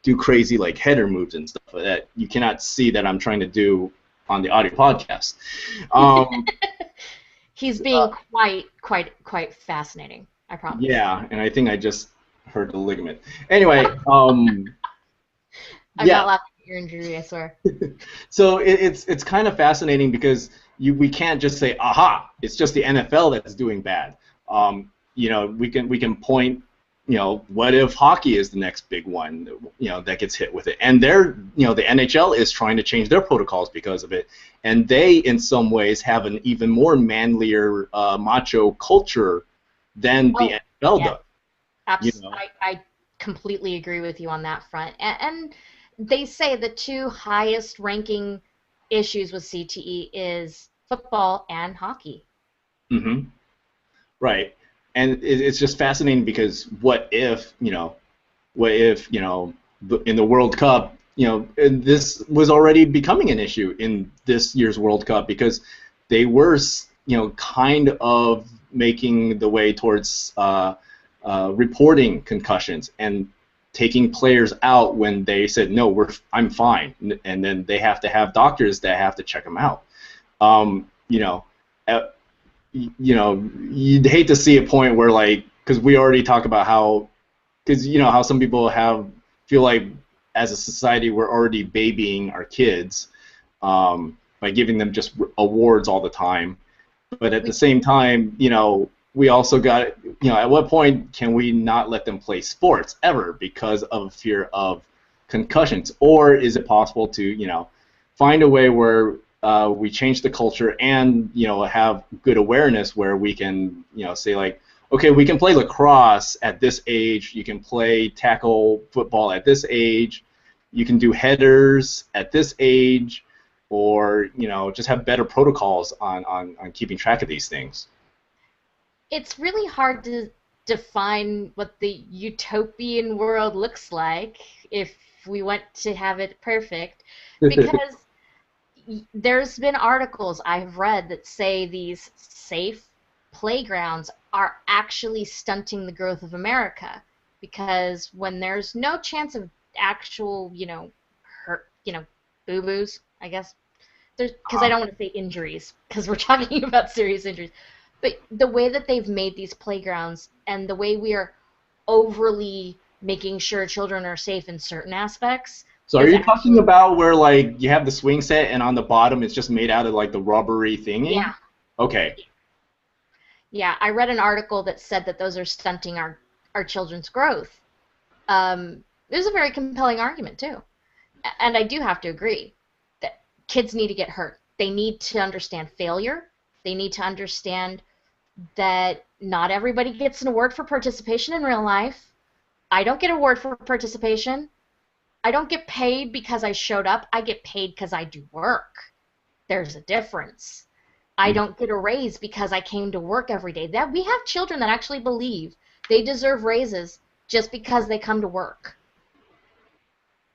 do crazy like header moves and stuff that you cannot see that I'm trying to do on the audio podcast. He's being quite fascinating, I promise. Yeah, and I think I just hurt the ligament. Anyway, I'm yeah. not laughing at your injury, I swear. So it's kind of fascinating because we can't just say, aha, it's just the NFL that's doing bad. We can point, what if hockey is the next big one, that gets hit with it, and the NHL is trying to change their protocols because of it, and they in some ways have an even more manlier, macho culture than the NFL yeah. does. Absolutely. I completely agree with you on that front. And they say the two highest ranking issues with CTE is football and hockey. Mm-hmm. Right. And it's just fascinating because what if, in the World Cup, and this was already becoming an issue in this year's World Cup because they were, kind of making the way towards reporting concussions and taking players out when they said, no, I'm fine. And then they have to have doctors that have to check them out. Um, you know, uh, you'd hate to see a point where, like, because we already talk about how, because how some people feel like as a society we're already babying our kids by giving them just awards all the time, but at the same time, we also got, at what point can we not let them play sports ever because of fear of concussions, or is it possible to find a way where we change the culture and have good awareness where we can say, like, okay, we can play lacrosse at this age, you can play tackle football at this age, you can do headers at this age, or just have better protocols on keeping track of these things. It's really hard to define what the utopian world looks like if we want to have it perfect, because there's been articles I've read that say these safe playgrounds are actually stunting the growth of America, because when there's no chance of actual, hurt, boo-boos, I guess, because I don't want to say injuries, because we're talking about serious injuries, but the way that they've made these playgrounds and the way we are overly making sure children are safe in certain aspects. So are you talking about where, like, you have the swing set and on the bottom it's just made out of, like, the rubbery thingy? Yeah. Okay. Yeah, I read an article that said that those are stunting our children's growth. It was a very compelling argument, too. And I do have to agree that kids need to get hurt. They need to understand failure. They need to understand that not everybody gets an award for participation in real life. I don't get an award for participation. I don't get paid because I showed up. I get paid because I do work. There's a difference. I don't get a raise because I came to work every day. That we have children that actually believe they deserve raises just because they come to work.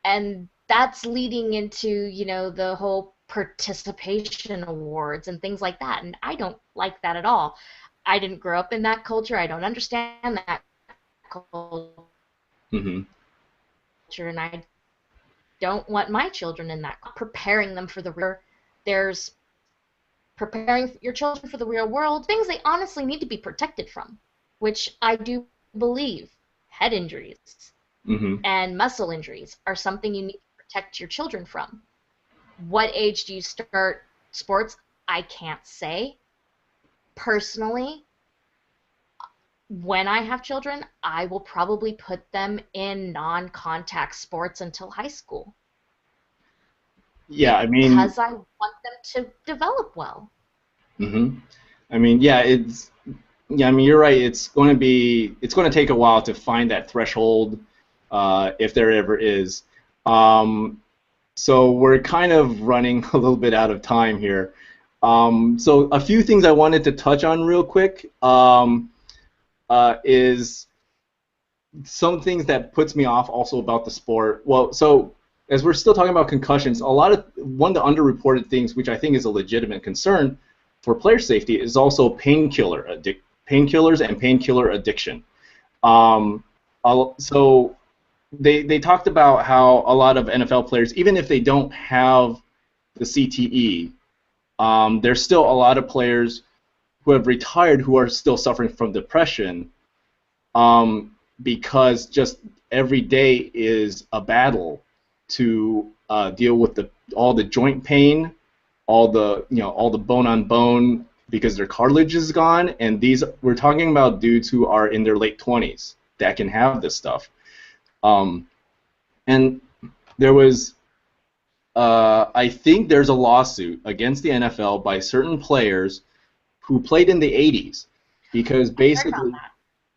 And that's leading into, the whole participation awards and things like that. And I don't like that at all. I didn't grow up in that culture. I don't understand that culture. Mm-hmm. And I don't want my children in that. Preparing them for the real. There's preparing your children for the real world, things they honestly need to be protected from, which I do believe head injuries and muscle injuries are something you need to protect your children from. What age do you start sports? I can't say. Personally, when I have children, I will probably put them in non-contact sports until high school. Yeah, I mean, because I want them to develop well. I mean, you're right. It's going to take a while to find that threshold, if there ever is. So we're kind of running a little bit out of time here. So a few things I wanted to touch on real quick is some things that puts me off also about the sport. Well, so as we're still talking about concussions, one of the underreported things, which I think is a legitimate concern for player safety, is also painkillers and painkiller addiction. So they talked about how a lot of NFL players, even if they don't have the CTE, there's still a lot of players who have retired who are still suffering from depression, because just every day is a battle to deal with all the joint pain, all the bone on bone because their cartilage is gone, and we're talking about dudes who are in their late 20s that can have this stuff. And there was, I think there's a lawsuit against the NFL by certain players who played in the 80s because basically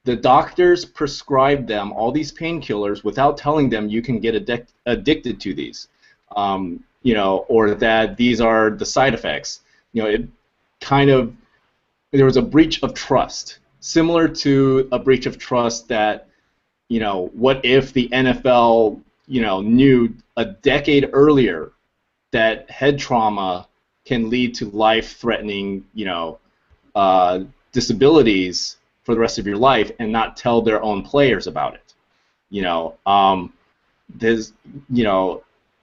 the doctors prescribed them all these painkillers without telling them you can get addicted to these, or that these are the side effects. kind of, there was a breach of trust, similar to a breach of trust that, what if the NFL, knew a decade earlier that head trauma can lead to life-threatening, disabilities for the rest of your life, and not tell their own players about it. There's,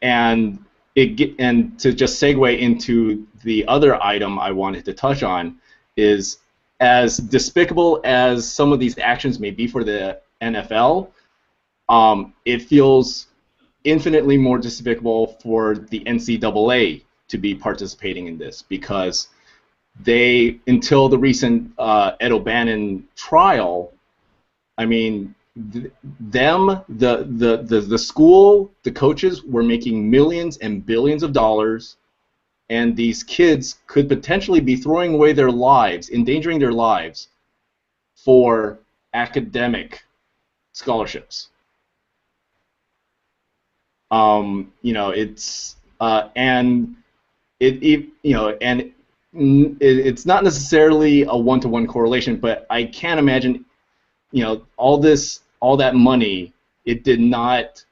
and and to just segue into the other item I wanted to touch on is, as despicable as some of these actions may be for the NFL, it feels infinitely more despicable for the NCAA to be participating in this, because they, until the recent Ed O'Bannon trial, I mean, the school, the coaches were making millions and billions of dollars, and these kids could potentially be throwing away their lives, endangering their lives, for academic scholarships. It's and it's not necessarily a one-to-one correlation, but I can't imagine, all that money, it did not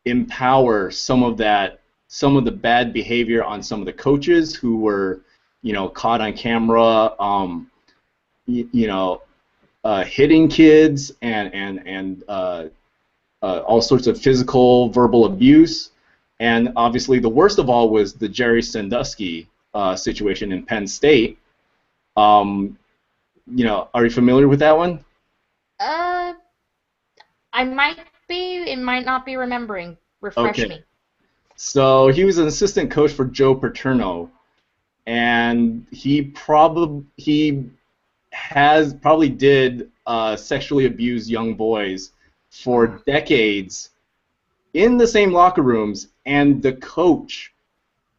empower some of the bad behavior on some of the coaches who were, caught on camera, hitting kids and all sorts of physical, verbal abuse. And obviously the worst of all was the Jerry Sandusky situation in Penn State. Are you familiar with that one? I might be, it might not be remembering. Refresh me. So he was an assistant coach for Joe Paterno, and he probably did sexually abuse young boys for decades in the same locker rooms, and the coach,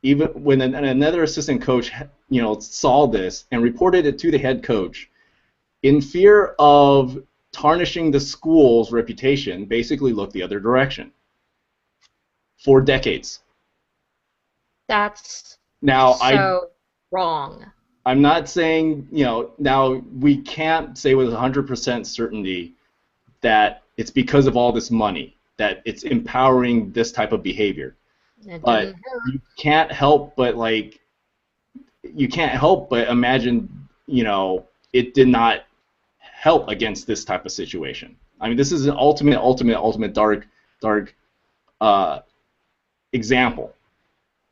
even when another assistant coach, saw this and reported it to the head coach, in fear of tarnishing the school's reputation, basically looked the other direction for decades. That's now wrong. I'm not saying, now we can't say with 100% certainty that it's because of all this money that it's empowering this type of behavior. But you can't help but imagine, it did not help against this type of situation. I mean, this is an ultimate dark example.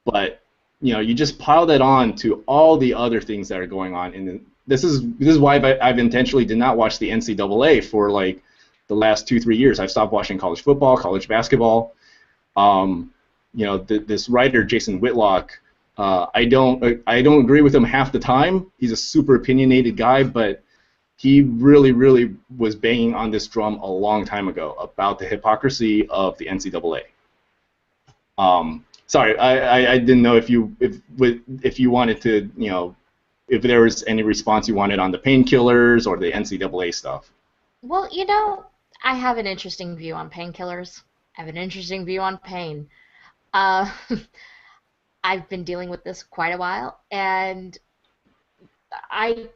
But you just pile that on to all the other things that are going on, and this is why I've intentionally did not watch the NCAA for the last 2-3 years. I've stopped watching college football, college basketball. This writer Jason Whitlock, I don't agree with him half the time. He's a super opinionated guy, but he really was banging on this drum a long time ago about the hypocrisy of the NCAA. Sorry, I didn't know if you wanted to, if there was any response you wanted on the painkillers or the NCAA stuff. Well, I have an interesting view on painkillers. I have an interesting view on pain. I've been dealing with this quite a while, and I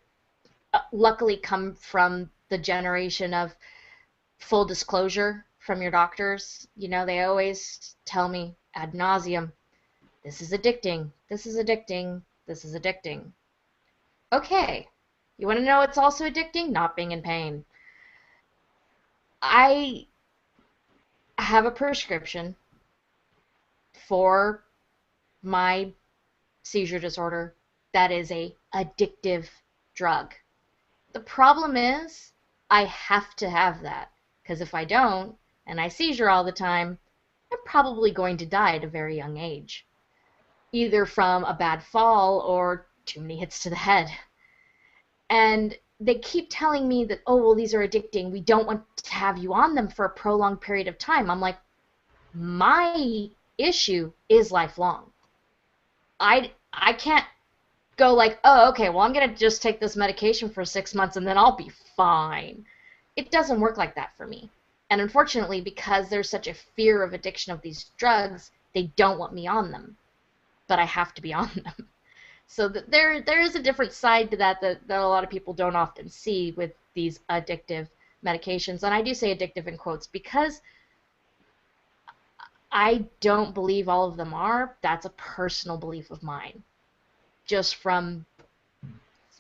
luckily come from the generation of full disclosure from your doctors. They always tell me ad nauseum, this is addicting, this is addicting, this is addicting. Okay, you want to know what's also addicting? Not being in pain. I have a prescription for my seizure disorder that is a addictive drug. The problem is I have to have that, because if I don't, and I seizure all the time, I'm probably going to die at a very young age, either from a bad fall or too many hits to the head. And they keep telling me that, oh, well, these are addicting, we don't want to have you on them for a prolonged period of time. I'm like, my issue is lifelong. I can't go oh, okay, well, I'm going to just take this medication for 6 months and then I'll be fine. It doesn't work like that for me. And unfortunately, because there's such a fear of addiction of these drugs, they don't want me on them. But I have to be on them. So there is a different side to that a lot of people don't often see with these addictive medications. And I do say addictive in quotes because I don't believe all of them are. That's a personal belief of mine, just from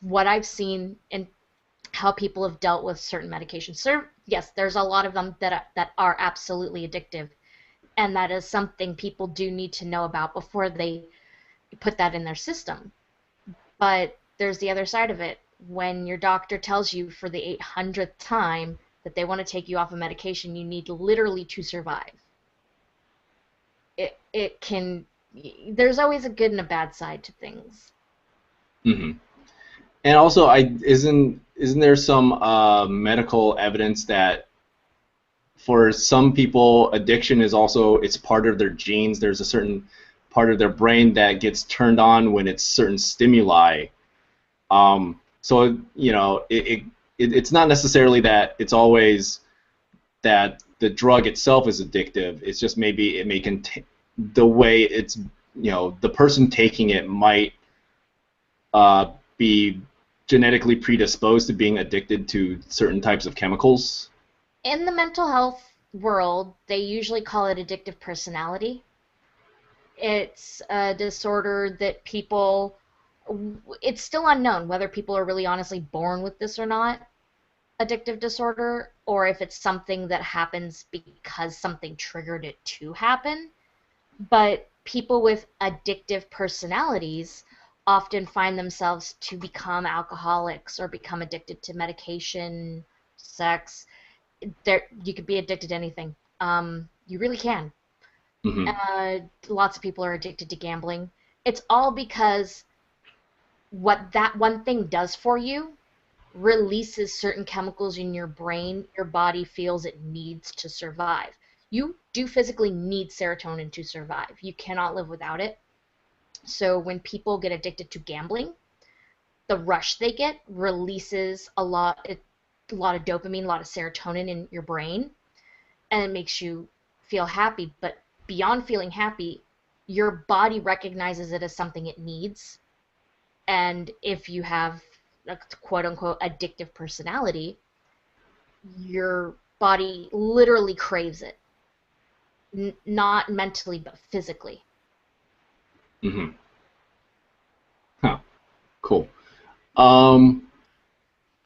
what I've seen and how people have dealt with certain medications. So, yes, there's a lot of them that are absolutely addictive, and that is something people do need to know about before they put that in their system. But there's the other side of it. When your doctor tells you for the 800th time that they want to take you off a medication you need literally to survive, it can. There's always a good and a bad side to things. Mm-hmm. And also, isn't there some medical evidence that for some people, addiction is also, it's part of their genes. There's a certain part of their brain that gets turned on when it's certain stimuli. So it's not necessarily that it's always that the drug itself is addictive. It's just maybe it may contain the way it's, the person taking it might be genetically predisposed to being addicted to certain types of chemicals. In the mental health world, they usually call it addictive personality. It's a disorder that it's still unknown whether people are really honestly born with this or not, addictive disorder, or if it's something that happens because something triggered it to happen. But people with addictive personalities often find themselves to become alcoholics or become addicted to medication, sex. You could be addicted to anything. You really can. Mm-hmm. Lots of people are addicted to gambling. It's all because what that one thing does for you releases certain chemicals in your brain your body feels it needs to survive. You do physically need serotonin to survive. You cannot live without it. So when people get addicted to gambling, the rush they get releases a lot of dopamine, a lot of serotonin in your brain, and it makes you feel happy. But beyond feeling happy, your body recognizes it as something it needs. And if you have a quote-unquote addictive personality, your body literally craves it. Not mentally, but physically. Mm-hmm. Huh. Cool. All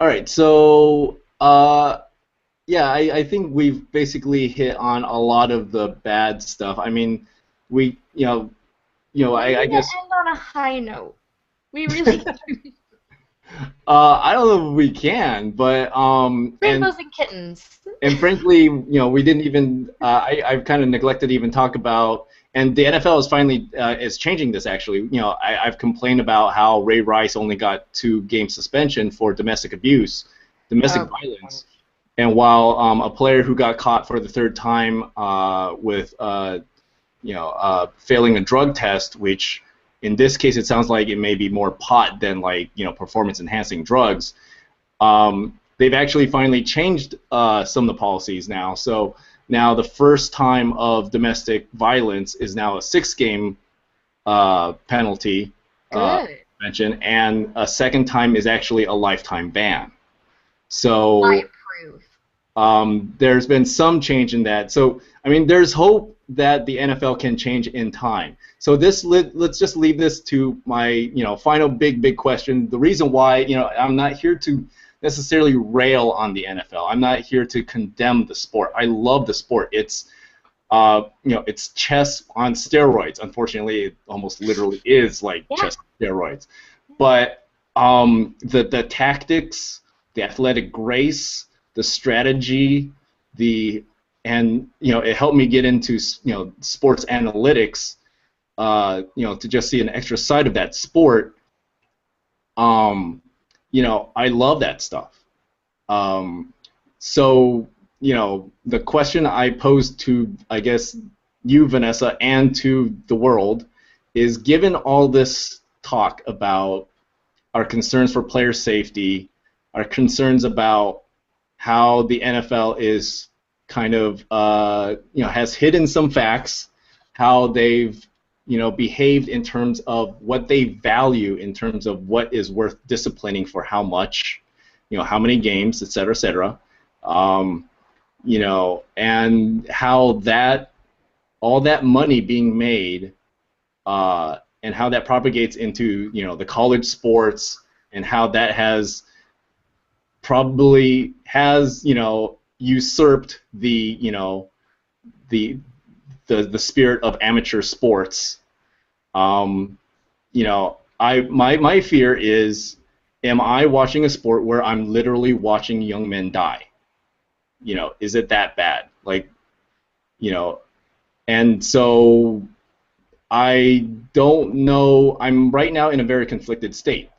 right. So, yeah, I think we've basically hit on a lot of the bad stuff. I mean, I guess. End on a high note. We really. I don't know if we can, but Rainbows and kittens. And frankly, we didn't even. I've kind of neglected to even talk about. And the NFL is finally is changing this. Actually, I've complained about how Ray Rice only got 2-game suspension for domestic abuse, domestic violence, and while a player who got caught for the 3rd time with failing a drug test, which in this case it sounds like it may be more pot than performance-enhancing drugs. They've actually finally changed some of the policies now. So now the first time of domestic violence is now a 6-game penalty suspension, and a second time is actually a lifetime ban. So I approve. There's been some change in that. So I mean, there's hope that the NFL can change in time. So let's just leave this to my final big question. The reason why I'm not here to necessarily rail on the NFL. I'm not here to condemn the sport. I love the sport. It's it's chess on steroids. Unfortunately, it almost literally is like chess on steroids. But the tactics, the athletic grace, the strategy, and it helped me get into sports analytics. To just see an extra side of that sport. I love that stuff. So, the question I posed to, I guess, you, Vanessa, and to the world is, given all this talk about our concerns for player safety, our concerns about how the NFL is kind of, has hidden some facts, how they've behaved in terms of what they value in terms of what is worth disciplining for how much, how many games, et cetera, et cetera. And how that all that money being made and how that propagates into the college sports and how that has probably usurped the spirit of amateur sports. My fear is, am I watching a sport where I'm literally watching young men die? Is it that bad? And so I don't know. I'm right now in a very conflicted state.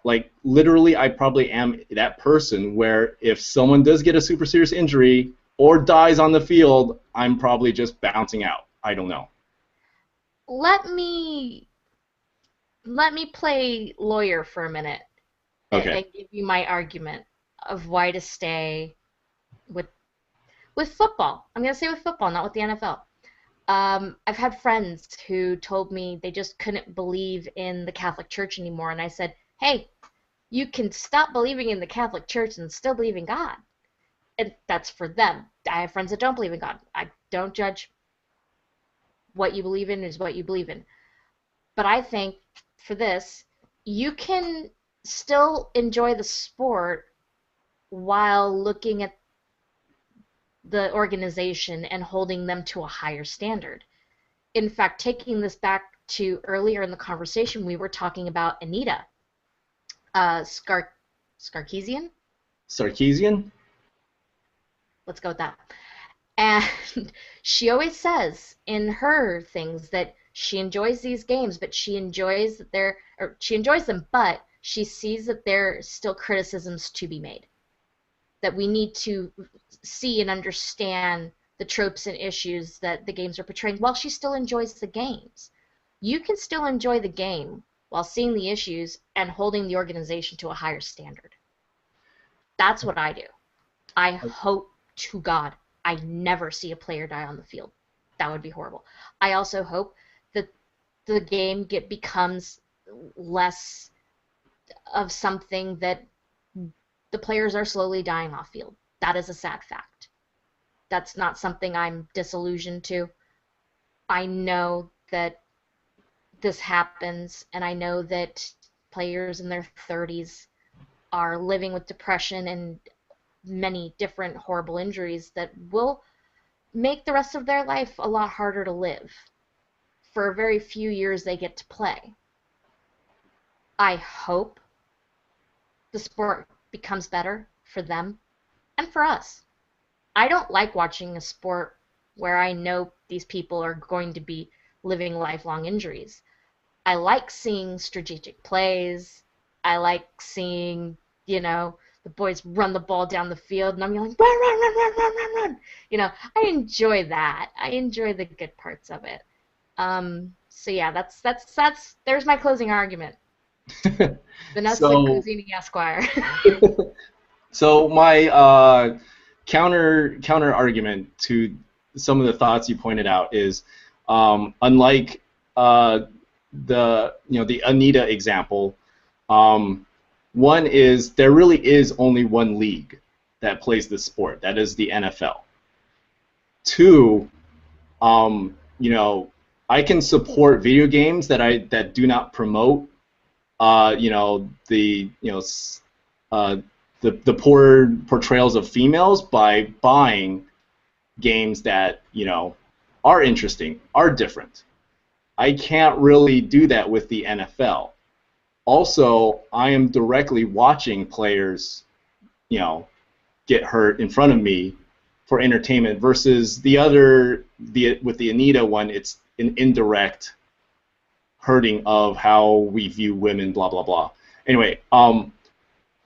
Literally, I probably am that person where if someone does get a super serious injury or dies on the field, I'm probably just bouncing out. I don't know. Let me play lawyer for a minute. Okay. And give you my argument of why to stay with football. I'm gonna say with football, not with the NFL. I've had friends who told me they just couldn't believe in the Catholic Church anymore, and I said, hey, you can stop believing in the Catholic Church and still believe in God. And that's for them. I have friends that don't believe in God. I don't judge. What you believe in is what you believe in. But I think for this, you can still enjoy the sport while looking at the organization and holding them to a higher standard. In fact, taking this back to earlier in the conversation, we were talking about Anita Sarkeesian? Sarkeesian? Let's go with that. And she always says in her things that she enjoys these games, but she enjoys them, but she sees that there are still criticisms to be made. That we need to see and understand the tropes and issues that the games are portraying while she still enjoys the games. You can still enjoy the game while seeing the issues and holding the organization to a higher standard. That's what I do. I hope to God I never see a player die on the field. That would be horrible. I also hope that the game becomes less of something that the players are slowly dying off field. That is a sad fact. That's not something I'm disillusioned to. I know that this happens, and I know that players in their 30s are living with depression and many different horrible injuries that will make the rest of their life a lot harder to live for a very few years they get to play. I hope the sport becomes better for them and for us. I don't like watching a sport where I know these people are going to be living lifelong injuries. I like seeing strategic plays. I like seeing, the boys run the ball down the field, and I'm yelling, run, run, run, run, run, run, run. I enjoy that. I enjoy the good parts of it. So yeah, that's there's my closing argument. Vanessa Cozini, Esquire. So my counter argument to some of the thoughts you pointed out is, unlike the Anita example, one is there really is only one league that plays this sport. That is the NFL. Two, I can support video games that do not promote the poor portrayals of females by buying games that are interesting, are different. I can't really do that with the NFL. Also, I am directly watching players, get hurt in front of me for entertainment versus with the Anita one, it's an indirect hurting of how we view women, blah, blah, blah. Anyway,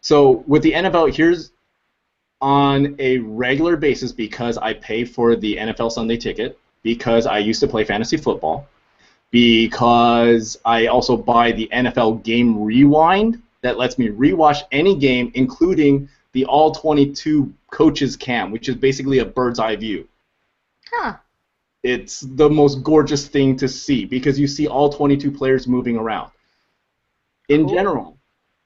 so with the NFL, here's on a regular basis, because I pay for the NFL Sunday ticket, because I used to play fantasy football, because I also buy the NFL Game Rewind that lets me rewatch any game, including the all 22 coaches cam, which is basically a bird's eye view. Huh. it's the most gorgeous thing to see because you see all 22 players moving around. In general,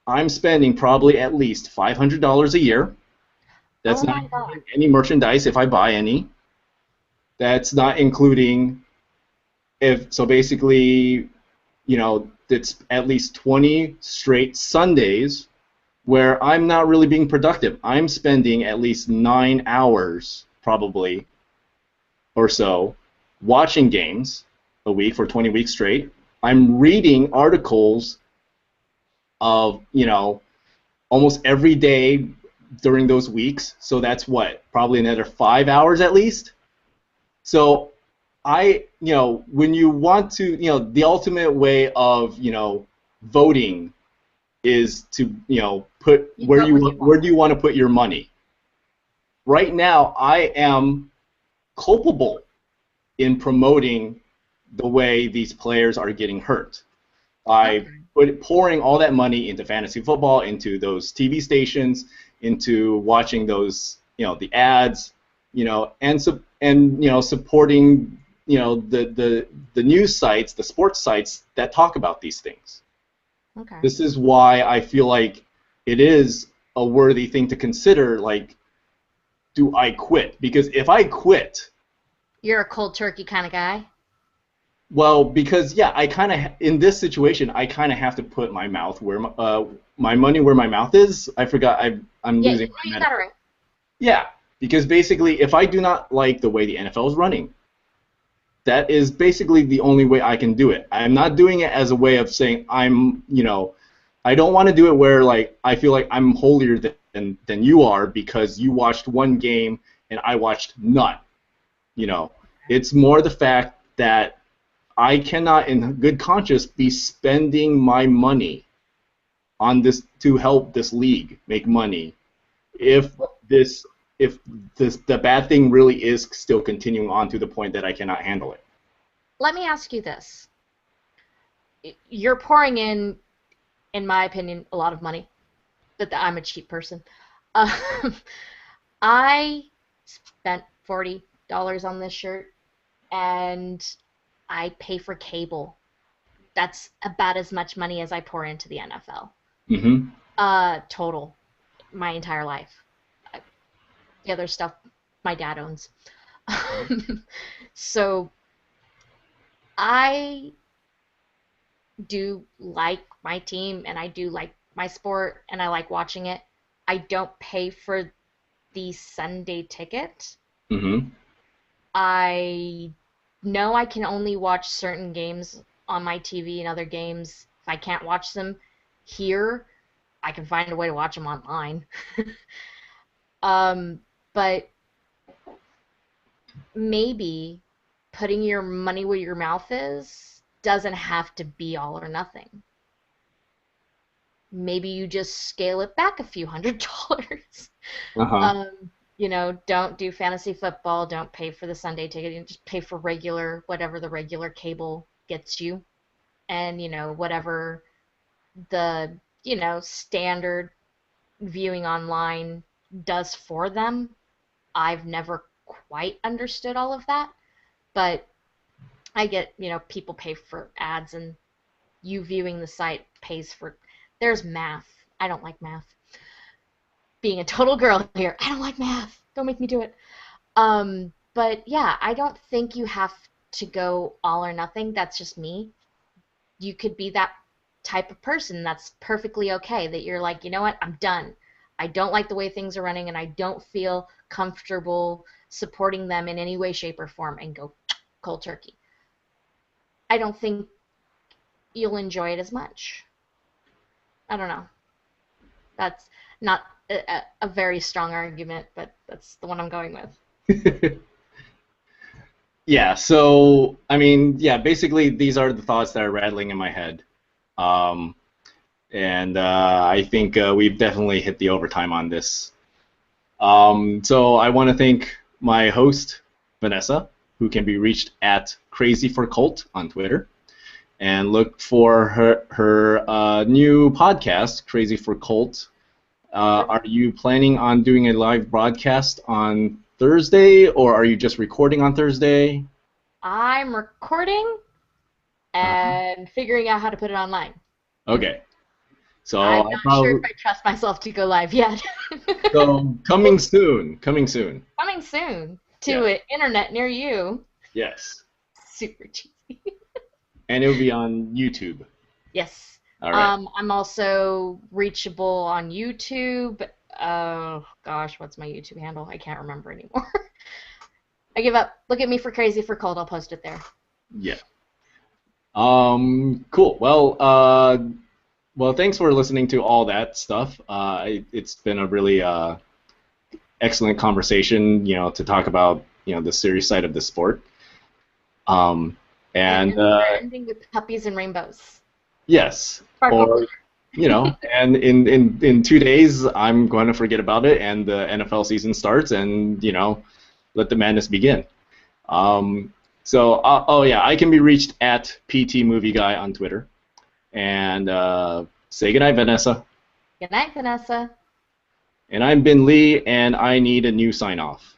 I'm spending probably at least $500 a year. That's not including any merchandise if I buy any. That's not including so basically, it's at least 20 straight Sundays where I'm not really being productive. I'm spending at least 9 hours probably or so watching games a week for 20 weeks straight. I'm reading articles of, almost every day during those weeks. So that's probably another 5 hours at least. So when you want to, the ultimate way of, voting is to, put where do you want to put your money. Right now, I am culpable in promoting the way these players are getting hurt. By pouring all that money into fantasy football, into those TV stations, into watching those, the ads, and supporting, the news sites, the sports sites that talk about these things. Okay. This is why I feel like it is a worthy thing to consider. Like, do I quit? Because if I quit, you're a cold turkey kind of guy. Well, because I kind of in this situation I kind of have to put my mouth where my money where my mouth is. I forgot I'm losing my you got it right. Yeah, because basically if I do not like the way the NFL is running, that is basically the only way I can do it. I'm not doing it as a way of saying I don't want to do it where like I feel like I'm holier than you are because you watched one game and I watched none. It's more the fact that I cannot, in good conscience, be spending my money on this to help this league make money. If the bad thing really is still continuing on to the point that I cannot handle it. Let me ask you this: you're pouring in my opinion, a lot of money, but I'm a cheap person. I spent $40 on this shirt, and I pay for cable. That's about as much money as I pour into the NFL. Mm-hmm. Total, my entire life. The other stuff my dad owns. So I do like my team, and I do like my sport, and I like watching it. I don't pay for the Sunday ticket. Mm-hmm. I know I can only watch certain games on my TV and other games. If I can't watch them here, I can find a way to watch them online. But maybe putting your money where your mouth is doesn't have to be all or nothing. Maybe you just scale it back a few $100s. Uh-huh. Don't do fantasy football, don't pay for the Sunday ticket, you just pay for whatever the regular cable gets you. And, whatever the, standard viewing online does for them. I've never quite understood all of that, but I get, people pay for ads, and you viewing the site pays for, there's math. I don't like math. Being a total girl here, I don't like math. Don't make me do it. But yeah, I don't think you have to go all or nothing. That's just me. You could be that type of person that's perfectly okay, that you're like, you know what, I'm done. I don't like the way things are running, and I don't feel comfortable supporting them in any way, shape, or form, and go cold turkey. I don't think you'll enjoy it as much. I don't know. That's not a very strong argument, but that's the one I'm going with. Yeah, so, basically these are the thoughts that are rattling in my head. And I think we've definitely hit the overtime on this. So I want to thank my host, Vanessa, who can be reached at crazy4cult on Twitter. And look for her new podcast, Crazy for Cult. Are you planning on doing a live broadcast on Thursday, or are you just recording on Thursday? I'm recording Uh-huh. and figuring out how to put it online. Okay. So I'm I'll not sure if probably I trust myself to go live yet. so coming soon. Coming soon. Coming soon to Yes. an internet near you. Yes. Super cheesy. And it'll be on YouTube. Yes. All right. I'm also reachable on YouTube. Oh gosh, what's my YouTube handle? I can't remember anymore. I give up. Look at me for crazy for cold. I'll post it there. Yeah. Cool. Well, thanks for listening to all that stuff. It's been a really excellent conversation, to talk about, the serious side of the sport. Um, and And we're ending with puppies and rainbows. yes, Sparkle or, glitter. and in 2 days, I'm going to forget about it, and the NFL season starts, and, let the madness begin. Um, oh yeah, I can be reached at PT Movie Guy on Twitter. And say goodnight, Vanessa. Good night, Vanessa. And I'm Ben Lee, and I need a new sign off.